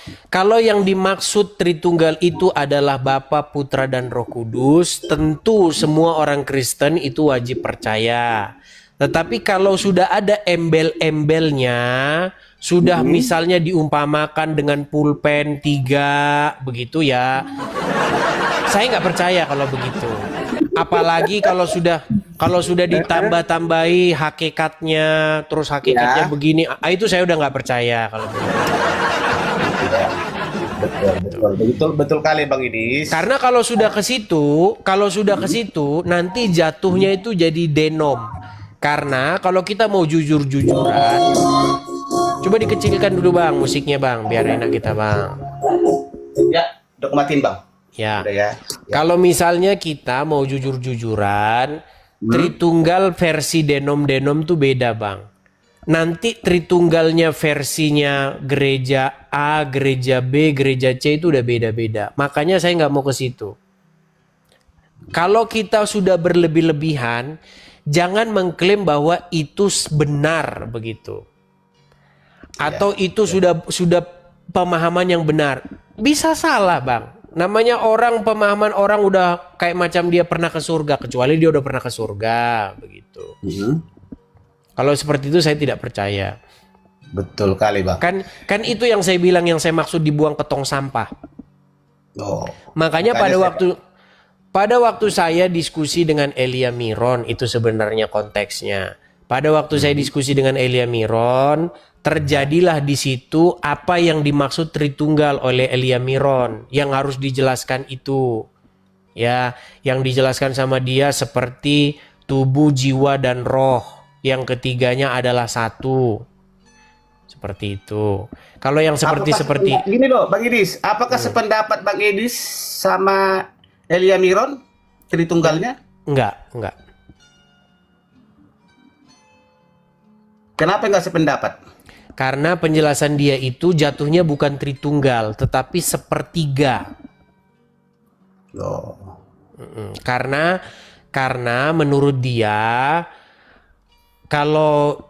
yang dimaksud Tritunggal itu adalah Bapa, Putra, dan Roh Kudus, tentu semua orang Kristen itu wajib percaya. Tetapi kalau sudah ada embel-embelnya, sudah misalnya diumpamakan dengan pulpen 3, begitu ya, saya nggak percaya kalau begitu. Apalagi kalau sudah ditambah-tambahi hakikatnya, terus hakikatnya begini, itu saya udah nggak percaya kalau begitu. Betul kali Bang Idis. Karena kalau sudah ke situ, nanti jatuhnya itu jadi denom. Karena kalau kita mau jujur-jujuran, Coba dikecilkan dulu bang musiknya bang, biar enak kita bang. Ya, udah matiin bang. Ya. Udah ya. Kalau misalnya kita mau jujur-jujuran, Tritunggal versi denom-denom tuh beda bang. Nanti Tritunggalnya versinya gereja A, gereja B, gereja C itu udah beda-beda. Makanya saya nggak mau ke situ. Kalau kita sudah berlebih-lebihan, jangan mengklaim bahwa itu benar begitu. Atau itu sudah pemahaman yang benar. Bisa salah bang. Namanya orang, pemahaman orang udah kayak macam dia pernah ke surga, kecuali dia udah pernah ke surga begitu. Kalau seperti itu saya tidak percaya. Betul kali bang. Kan itu yang saya bilang, yang saya maksud dibuang ke tong sampah. Makanya pada waktu saya diskusi dengan Elia Miron, itu sebenarnya konteksnya. Pada waktu saya diskusi dengan Elia Miron, terjadilah di situ apa yang dimaksud Tritunggal oleh Elia Miron, yang harus dijelaskan itu. Ya, yang dijelaskan sama dia seperti tubuh, jiwa, dan roh. Yang ketiganya adalah satu. Seperti itu. Kalau yang seperti gini loh, Bang Idis, apakah sependapat Bang Idis sama Elia Miron Tritunggalnya? Enggak. Kenapa enggak sependapat? Karena penjelasan dia itu jatuhnya bukan Tritunggal, tetapi sepertiga. Karena menurut dia, kalau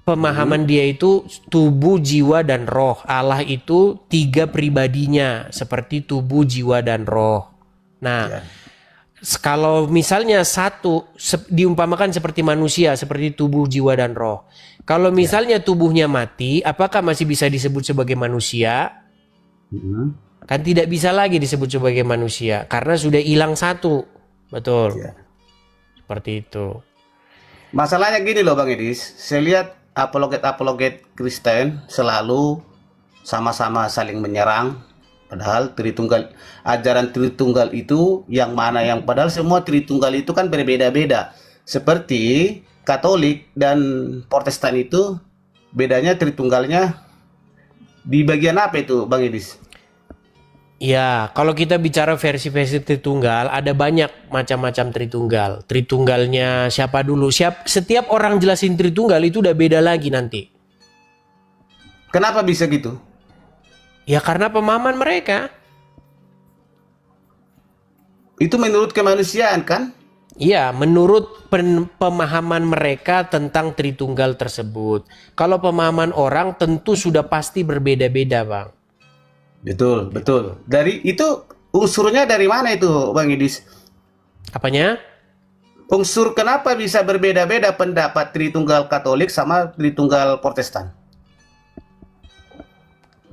pemahaman dia itu tubuh, jiwa, dan roh. Allah itu 3 pribadinya, seperti tubuh, jiwa, dan roh. Nah, kalau misalnya satu diumpamakan seperti manusia, seperti tubuh, jiwa, dan roh. Kalau misalnya tubuhnya mati, apakah masih bisa disebut sebagai manusia? Kan tidak bisa lagi disebut sebagai manusia, karena sudah hilang satu. Betul. Seperti itu. Masalahnya gini loh Bang Idis, saya lihat apologet Kristen selalu sama-sama saling menyerang. Padahal ajaran Tritunggal itu padahal semua Tritunggal itu kan berbeda-beda. Seperti Katolik dan Protestan itu bedanya Tritunggalnya di bagian apa itu Bang Idis? Ya, kalau kita bicara versi-versi Tritunggal, ada banyak macam-macam Tritunggal. Tritunggalnya siapa dulu? Setiap orang jelasin Tritunggal itu udah beda lagi nanti. Kenapa bisa gitu? Ya karena pemahaman mereka. Itu menurut kemanusiaan kan? Iya, menurut pemahaman mereka tentang Tritunggal tersebut. Kalau pemahaman orang tentu sudah pasti berbeda-beda, Bang. Betul. Dari itu unsurnya dari mana itu, Bang Idis? Apanya? Unsur kenapa bisa berbeda-beda pendapat Tritunggal Katolik sama Tritunggal Protestan?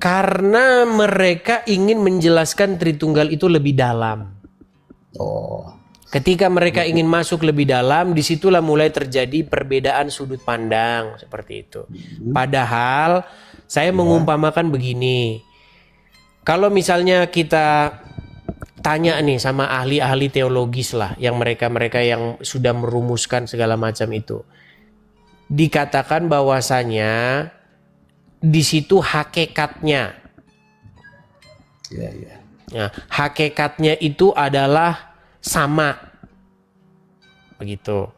Karena mereka ingin menjelaskan Tritunggal itu lebih dalam. Ketika mereka ingin masuk lebih dalam, disitulah mulai terjadi perbedaan sudut pandang seperti itu. Padahal saya mengumpamakan begini. Kalau misalnya kita tanya nih sama ahli-ahli teologis lah, yang mereka yang sudah merumuskan segala macam itu, dikatakan bahwasanya di situ hakikatnya. Nah, hakikatnya itu adalah sama. Begitu.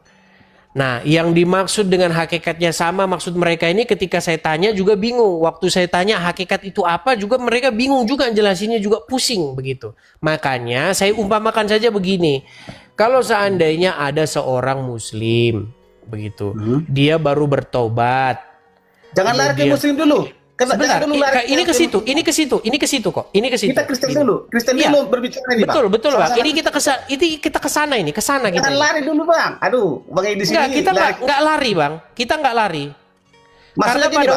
Nah, yang dimaksud dengan hakikatnya sama, maksud mereka ini ketika saya tanya juga bingung. Waktu saya tanya hakikat itu apa juga mereka bingung juga, jelasinnya juga pusing begitu. Makanya saya umpamakan saja begini. Kalau seandainya ada seorang muslim begitu, dia baru bertobat. Jangan lari ke muslim dulu. Sebentar, ini ke situ kok. Kita Kristen dulu. Berbicara nih, Bang. Betul, Bang. Sama-sama. Ini kita ke sana kita. Jangan lari dulu, Bang. Aduh, Bang Idis ini. Kita enggak lari, Bang. Kita enggak lari. Maksudnya karena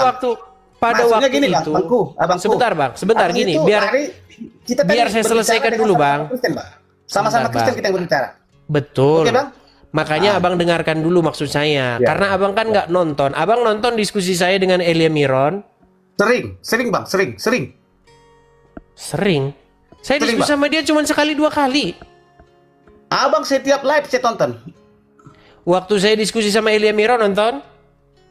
pada waktu gini, itu. Abangku. Sebentar, Bang. Sebentar gini, biar saya selesaikan dulu, Bang. Sama-sama Kristen kita yang berbicara. Betul. Oke, Bang? Makanya Abang dengarkan dulu maksud saya. Karena Abang kan nggak nonton. Abang nonton diskusi saya dengan Elia Miron. Sering Bang, sering. Saya diskusi sama dia cuma sekali 2 kali. Abang setiap live saya tonton. Waktu saya diskusi sama Elia Miron nonton?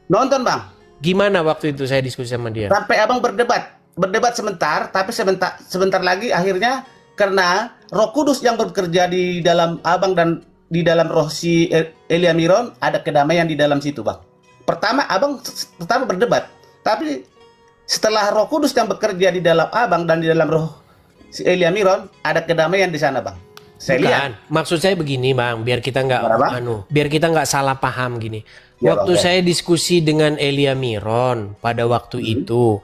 Nonton bang. Gimana waktu itu saya diskusi sama dia? Sampai abang berdebat sebentar, tapi sebentar lagi akhirnya karena Roh Kudus yang bekerja di dalam abang dan di dalam roh si Elia Miron, ada kedamaian di dalam situ bang. Pertama berdebat, tapi setelah Roh Kudus yang bekerja di dalam abang dan di dalam roh si Elia Miron, ada kedamaian di sana bang. Saya lihat. Maksud saya begini bang, biar kita nggak salah paham gini. Ya, waktu bang, saya diskusi dengan Elia Miron pada waktu itu,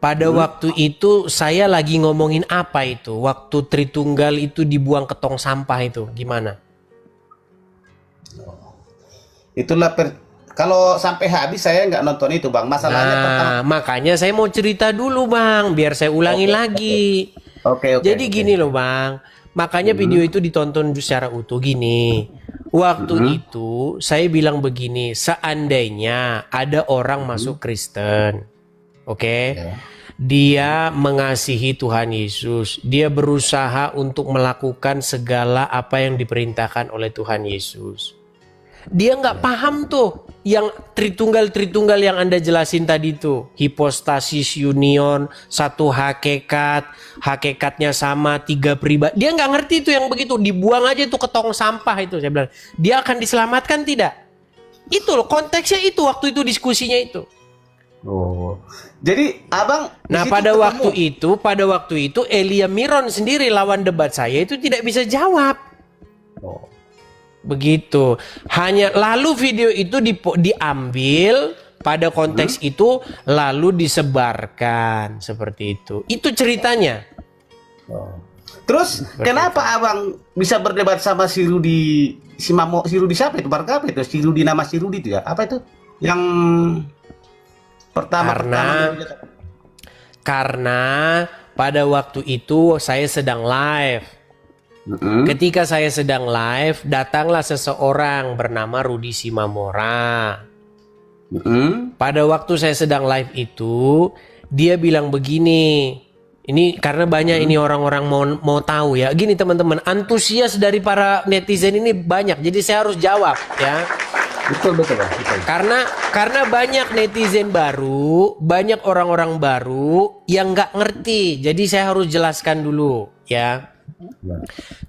waktu itu saya lagi ngomongin apa itu? Waktu Tritunggal itu dibuang ke tong sampah itu, gimana? Itulah kalau sampai habis saya nggak nonton itu bang. Masalahnya pertama. Makanya saya mau cerita dulu bang, biar saya ulangi lagi. Oke. Jadi gini loh bang, makanya video itu ditonton secara utuh gini. Waktu itu saya bilang begini, seandainya ada orang masuk Kristen, oke? Dia mengasihi Tuhan Yesus, dia berusaha untuk melakukan segala apa yang diperintahkan oleh Tuhan Yesus. Dia nggak paham tuh yang Tritunggal yang Anda jelasin tadi tuh, hipostasis union, satu hakikatnya sama, tiga pribadi. Dia nggak ngerti tuh yang begitu, dibuang aja tuh ke tong sampah itu. Saya bilang, dia akan diselamatkan tidak? Itu loh konteksnya, itu waktu itu diskusinya itu. Oh, jadi abang. Nah pada waktu itu Elia Miron sendiri lawan debat saya itu tidak bisa jawab. Begitu. Hanya lalu video itu diambil pada konteks itu lalu disebarkan seperti itu. Itu ceritanya. Terus kenapa abang bisa berdebat sama si Rudi siapa itu? Apa itu? Si Rudi, nama si Rudi itu ya? Apa itu? Yang pertama karena pada waktu itu saya sedang live. Ketika saya sedang live, datanglah seseorang bernama Rudi Simamora. Pada waktu saya sedang live itu, dia bilang begini. Ini karena banyak ini orang-orang mau tahu ya. Gini teman-teman, antusias dari para netizen ini banyak. Jadi saya harus jawab ya. Betul. Karena banyak netizen baru, banyak orang-orang baru yang nggak ngerti. Jadi saya harus jelaskan dulu ya.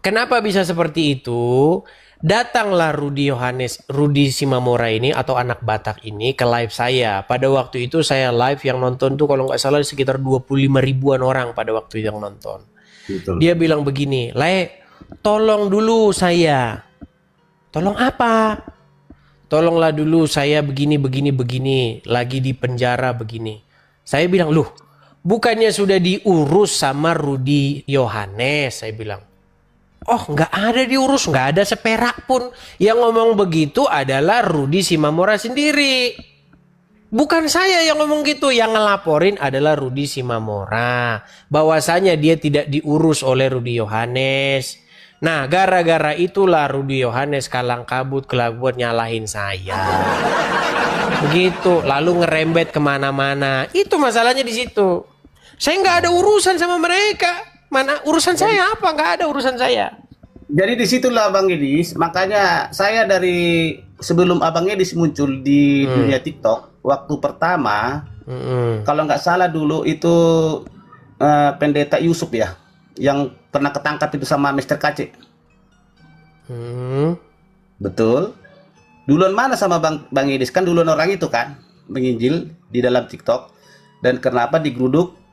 Kenapa bisa seperti itu? Datanglah Rudi Simamora ini atau anak Batak ini ke live saya. Pada waktu itu saya live yang nonton tuh kalau nggak salah sekitar 25 ribuan orang pada waktu yang nonton. Betul. Dia bilang begini, "Le, tolong dulu saya." Tolong apa? Tolonglah dulu saya begini, lagi di penjara begini. Saya bilang, "Loh, bukannya sudah diurus sama Rudi Yohanes?" Saya bilang. Oh, nggak ada diurus, nggak ada seperak pun. Yang ngomong begitu adalah Rudi Simamora sendiri. Bukan saya yang ngomong gitu, yang ngelaporin adalah Rudi Simamora. Bahwasanya dia tidak diurus oleh Rudi Yohanes. Nah, gara-gara itulah Rudi Yohanes kalang kabut kelabuan nyalahin saya. Begitu, lalu ngerembet kemana-mana. Itu masalahnya di situ. Saya nggak ada urusan sama mereka. Mana urusan saya apa? Nggak ada urusan saya. Jadi disitulah Bang Edis, makanya saya dari sebelum Abang Edis muncul di dunia TikTok, waktu pertama, kalau nggak salah dulu itu pendeta Yusuf ya, yang pernah ketangkap itu sama Mr. KC. Betul. Duluan mana sama Bang Edis? Kan duluan orang itu kan, menginjil di dalam TikTok. Dan kenapa digeruduk?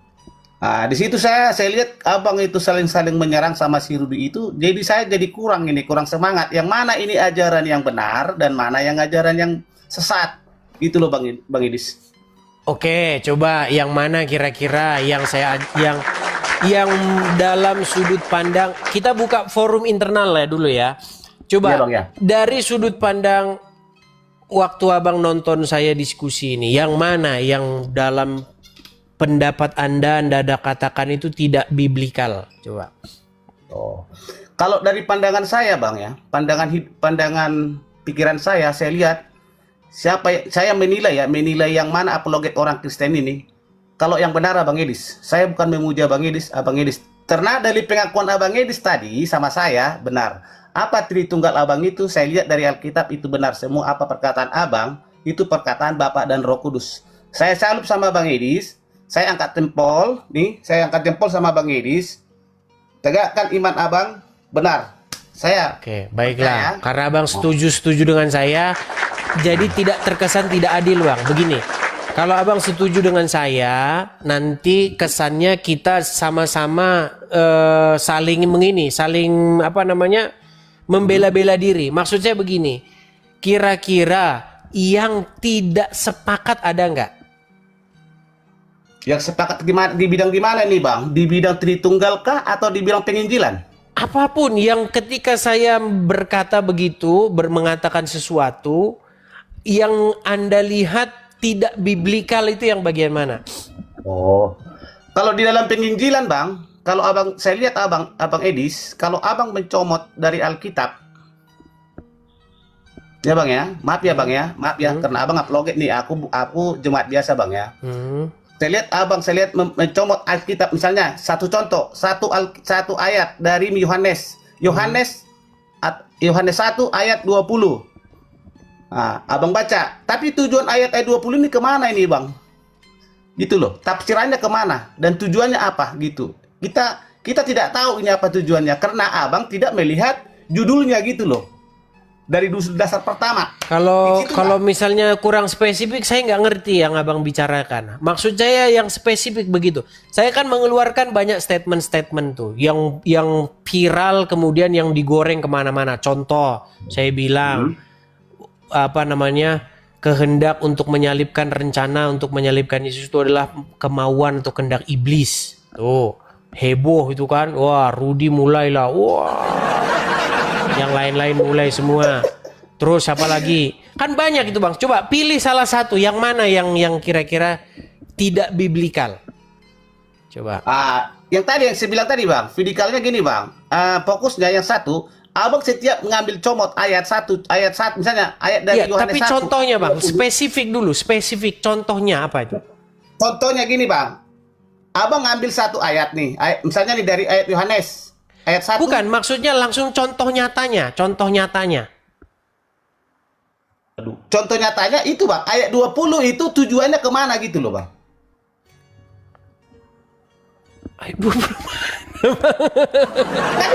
Nah, di situ saya lihat abang itu saling menyerang sama si Rudi itu, jadi saya jadi kurang semangat. Yang mana ini ajaran yang benar dan mana yang ajaran yang sesat. Itu loh Bang Idis. Oke, coba yang mana kira-kira yang dalam sudut pandang, kita buka forum internal ya dulu ya. Coba ya, Bang, ya. Dari sudut pandang waktu abang nonton saya diskusi ini, yang mana yang dalam pendapat Anda ada katakan itu tidak biblikal? Coba. Oh. Kalau dari pandangan saya Bang ya, pandangan pikiran saya lihat saya menilai yang mana apologet orang Kristen ini. Kalau yang benar Abang Edis, saya bukan memuja Abang Edis. Karena dari pengakuan Abang Edis tadi sama saya benar. Apa Tritunggal Abang itu saya lihat dari Alkitab itu benar semua, apa perkataan Abang itu perkataan Bapa dan Roh Kudus. Saya salut sama Bang Edis. Saya angkat jempol nih, saya angkat jempol sama Bang Edis. Tegakkan iman abang benar. Saya Oke, baiklah. percaya. Karena abang setuju dengan saya, jadi tidak terkesan tidak adil, Bang. Begini, kalau abang setuju dengan saya, nanti kesannya kita sama-sama saling membela-bela diri. Maksud saya begini, kira-kira yang tidak sepakat ada nggak? Yang sepakat di bidang gimana nih Bang? Di bidang Tritunggal kah atau di bidang penginjilan? Apapun yang ketika saya berkata begitu, mengatakan sesuatu yang Anda lihat tidak biblikal, itu yang bagian mana? Oh. Kalau di dalam penginjilan Bang, kalau abang, saya lihat abang Edis, kalau abang mencomot dari Alkitab, ya Bang ya, maaf ya Bang ya, karena abang upload nih, aku jemaat biasa Bang ya. Saya lihat mencomot Alkitab, misalnya satu contoh, satu ayat dari Yohanes 1 ayat 20. Nah, abang baca, tapi tujuan ayat 20 ini kemana ini Bang? Gitu loh, tafsirannya kemana dan tujuannya apa gitu. Kita tidak tahu ini apa tujuannya karena abang tidak melihat judulnya gitu loh. Dari dasar pertama. Kalau misalnya kurang spesifik, saya nggak ngerti yang abang bicarakan. Maksud saya yang spesifik begitu. Saya kan mengeluarkan banyak statement-statement tuh, yang viral kemudian yang digoreng kemana-mana. Contoh, saya bilang kehendak untuk menyalibkan, rencana untuk menyalibkan Yesus itu adalah kemauan atau kehendak iblis. Tuh heboh itu kan. Wah, Rudi mulailah. Wah. Yang lain-lain mulai semua. Terus apa lagi? Kan banyak itu Bang. Coba pilih salah satu. Yang mana yang kira-kira tidak biblikal? Coba. Yang tadi yang saya bilang tadi Bang, biblikalnya gini Bang. Fokusnya yang satu, abang setiap mengambil comot ayat satu misalnya ayat dari Yohanes 1. Tapi contohnya Bang, spesifik dulu. Spesifik contohnya apa itu? Contohnya gini Bang. Abang ngambil satu ayat nih. Misalnya nih dari ayat Yohanes ayat 1. Bukan, maksudnya langsung contoh nyatanya. Contoh nyatanya. Contoh nyatanya itu Bang, ayat 20 itu tujuannya kemana gitu loh Bang. Ayat 20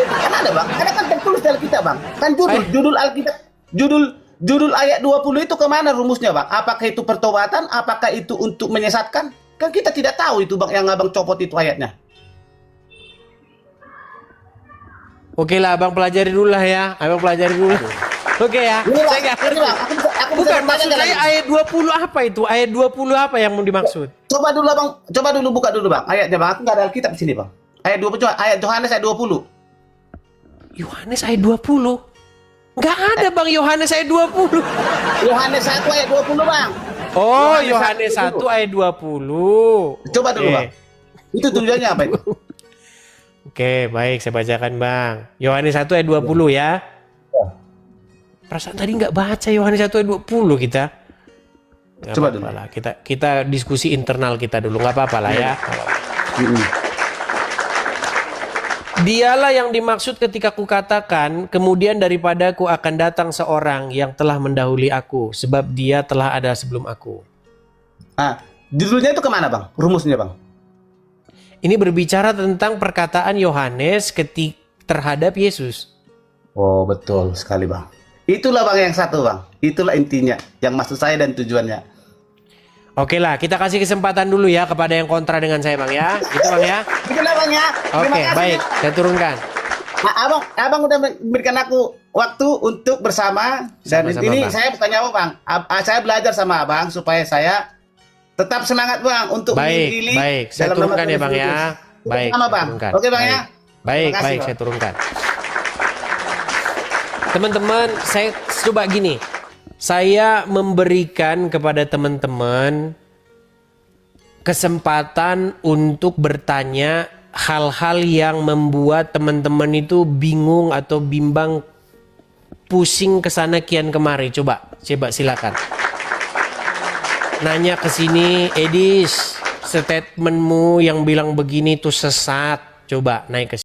Kan ada Bang, ada kan tertulis dalam kita Bang. Kan judul Alkitab, judul ayat 20 itu kemana rumusnya Bang? Apakah itu pertobatan? Apakah itu untuk menyesatkan? Kan kita tidak tahu itu Bang yang abang copot itu ayatnya. Oke lah, abang pelajari dulu lah ya. Abang pelajari dulu. Oke ya. Saya nggak ngerti. Bukan, maksud saya ayat 20 apa itu? Ayat 20 apa yang mau dimaksud? Coba dulu Bang, buka dulu Bang. Ayatnya Bang, aku nggak ada Alkitab di sini Bang. Ayat 20, coba ayat Yohanes ayat 20. Yohanes ayat 20? Nggak ada Bang Yohanes ayat 20. Yohanes 1 ayat 20 Bang. Oh, Yohanes 1 ayat 20. Coba dulu Bang. Itu tujuannya apa itu? Oke, baik, saya bacakan Bang. Yohanes 1 ayat 20 ya. Perasaan tadi nggak baca Yohanes 1 ayat 20 kita. Coba dulu. Lah. Kita diskusi internal kita dulu, nggak apa-apa lah ya. Dialah yang dimaksud ketika kukatakan, kemudian daripadaku akan datang seorang yang telah mendahului aku, sebab dia telah ada sebelum aku. Judulnya itu kemana Bang? Rumusnya Bang? Ini berbicara tentang perkataan Yohanes terhadap Yesus. Oh betul sekali Bang. Itulah Bang yang satu Bang. Itulah intinya. Yang maksud saya dan tujuannya. Oke lah, kita kasih kesempatan dulu ya kepada yang kontra dengan saya Bang ya. Gitu Bang ya. Itulah Bang ya. Oke, baik. Saya turunkan. Abang udah memberikan aku waktu untuk bersama. Dan Sama-sama, ini Bang. saya bukannya apa Bang. Saya belajar sama Abang supaya saya tetap semangat Bang untuk menginjili. Baik. Saya dalam nama turunkan ya Tuhan Bang ya. Yesus. Baik. Sama saya Bang. turunkan. Oke Bang ya. Baik, Terima kasih, Bang. saya turunkan. Teman-teman, saya coba gini. Saya memberikan kepada teman-teman kesempatan untuk bertanya hal-hal yang membuat teman-teman itu bingung atau bimbang, pusing kesana kian kemari. Coba silakan. Nanya ke sini, Edis, statementmu yang bilang begini tuh sesat. Coba naik ke sini.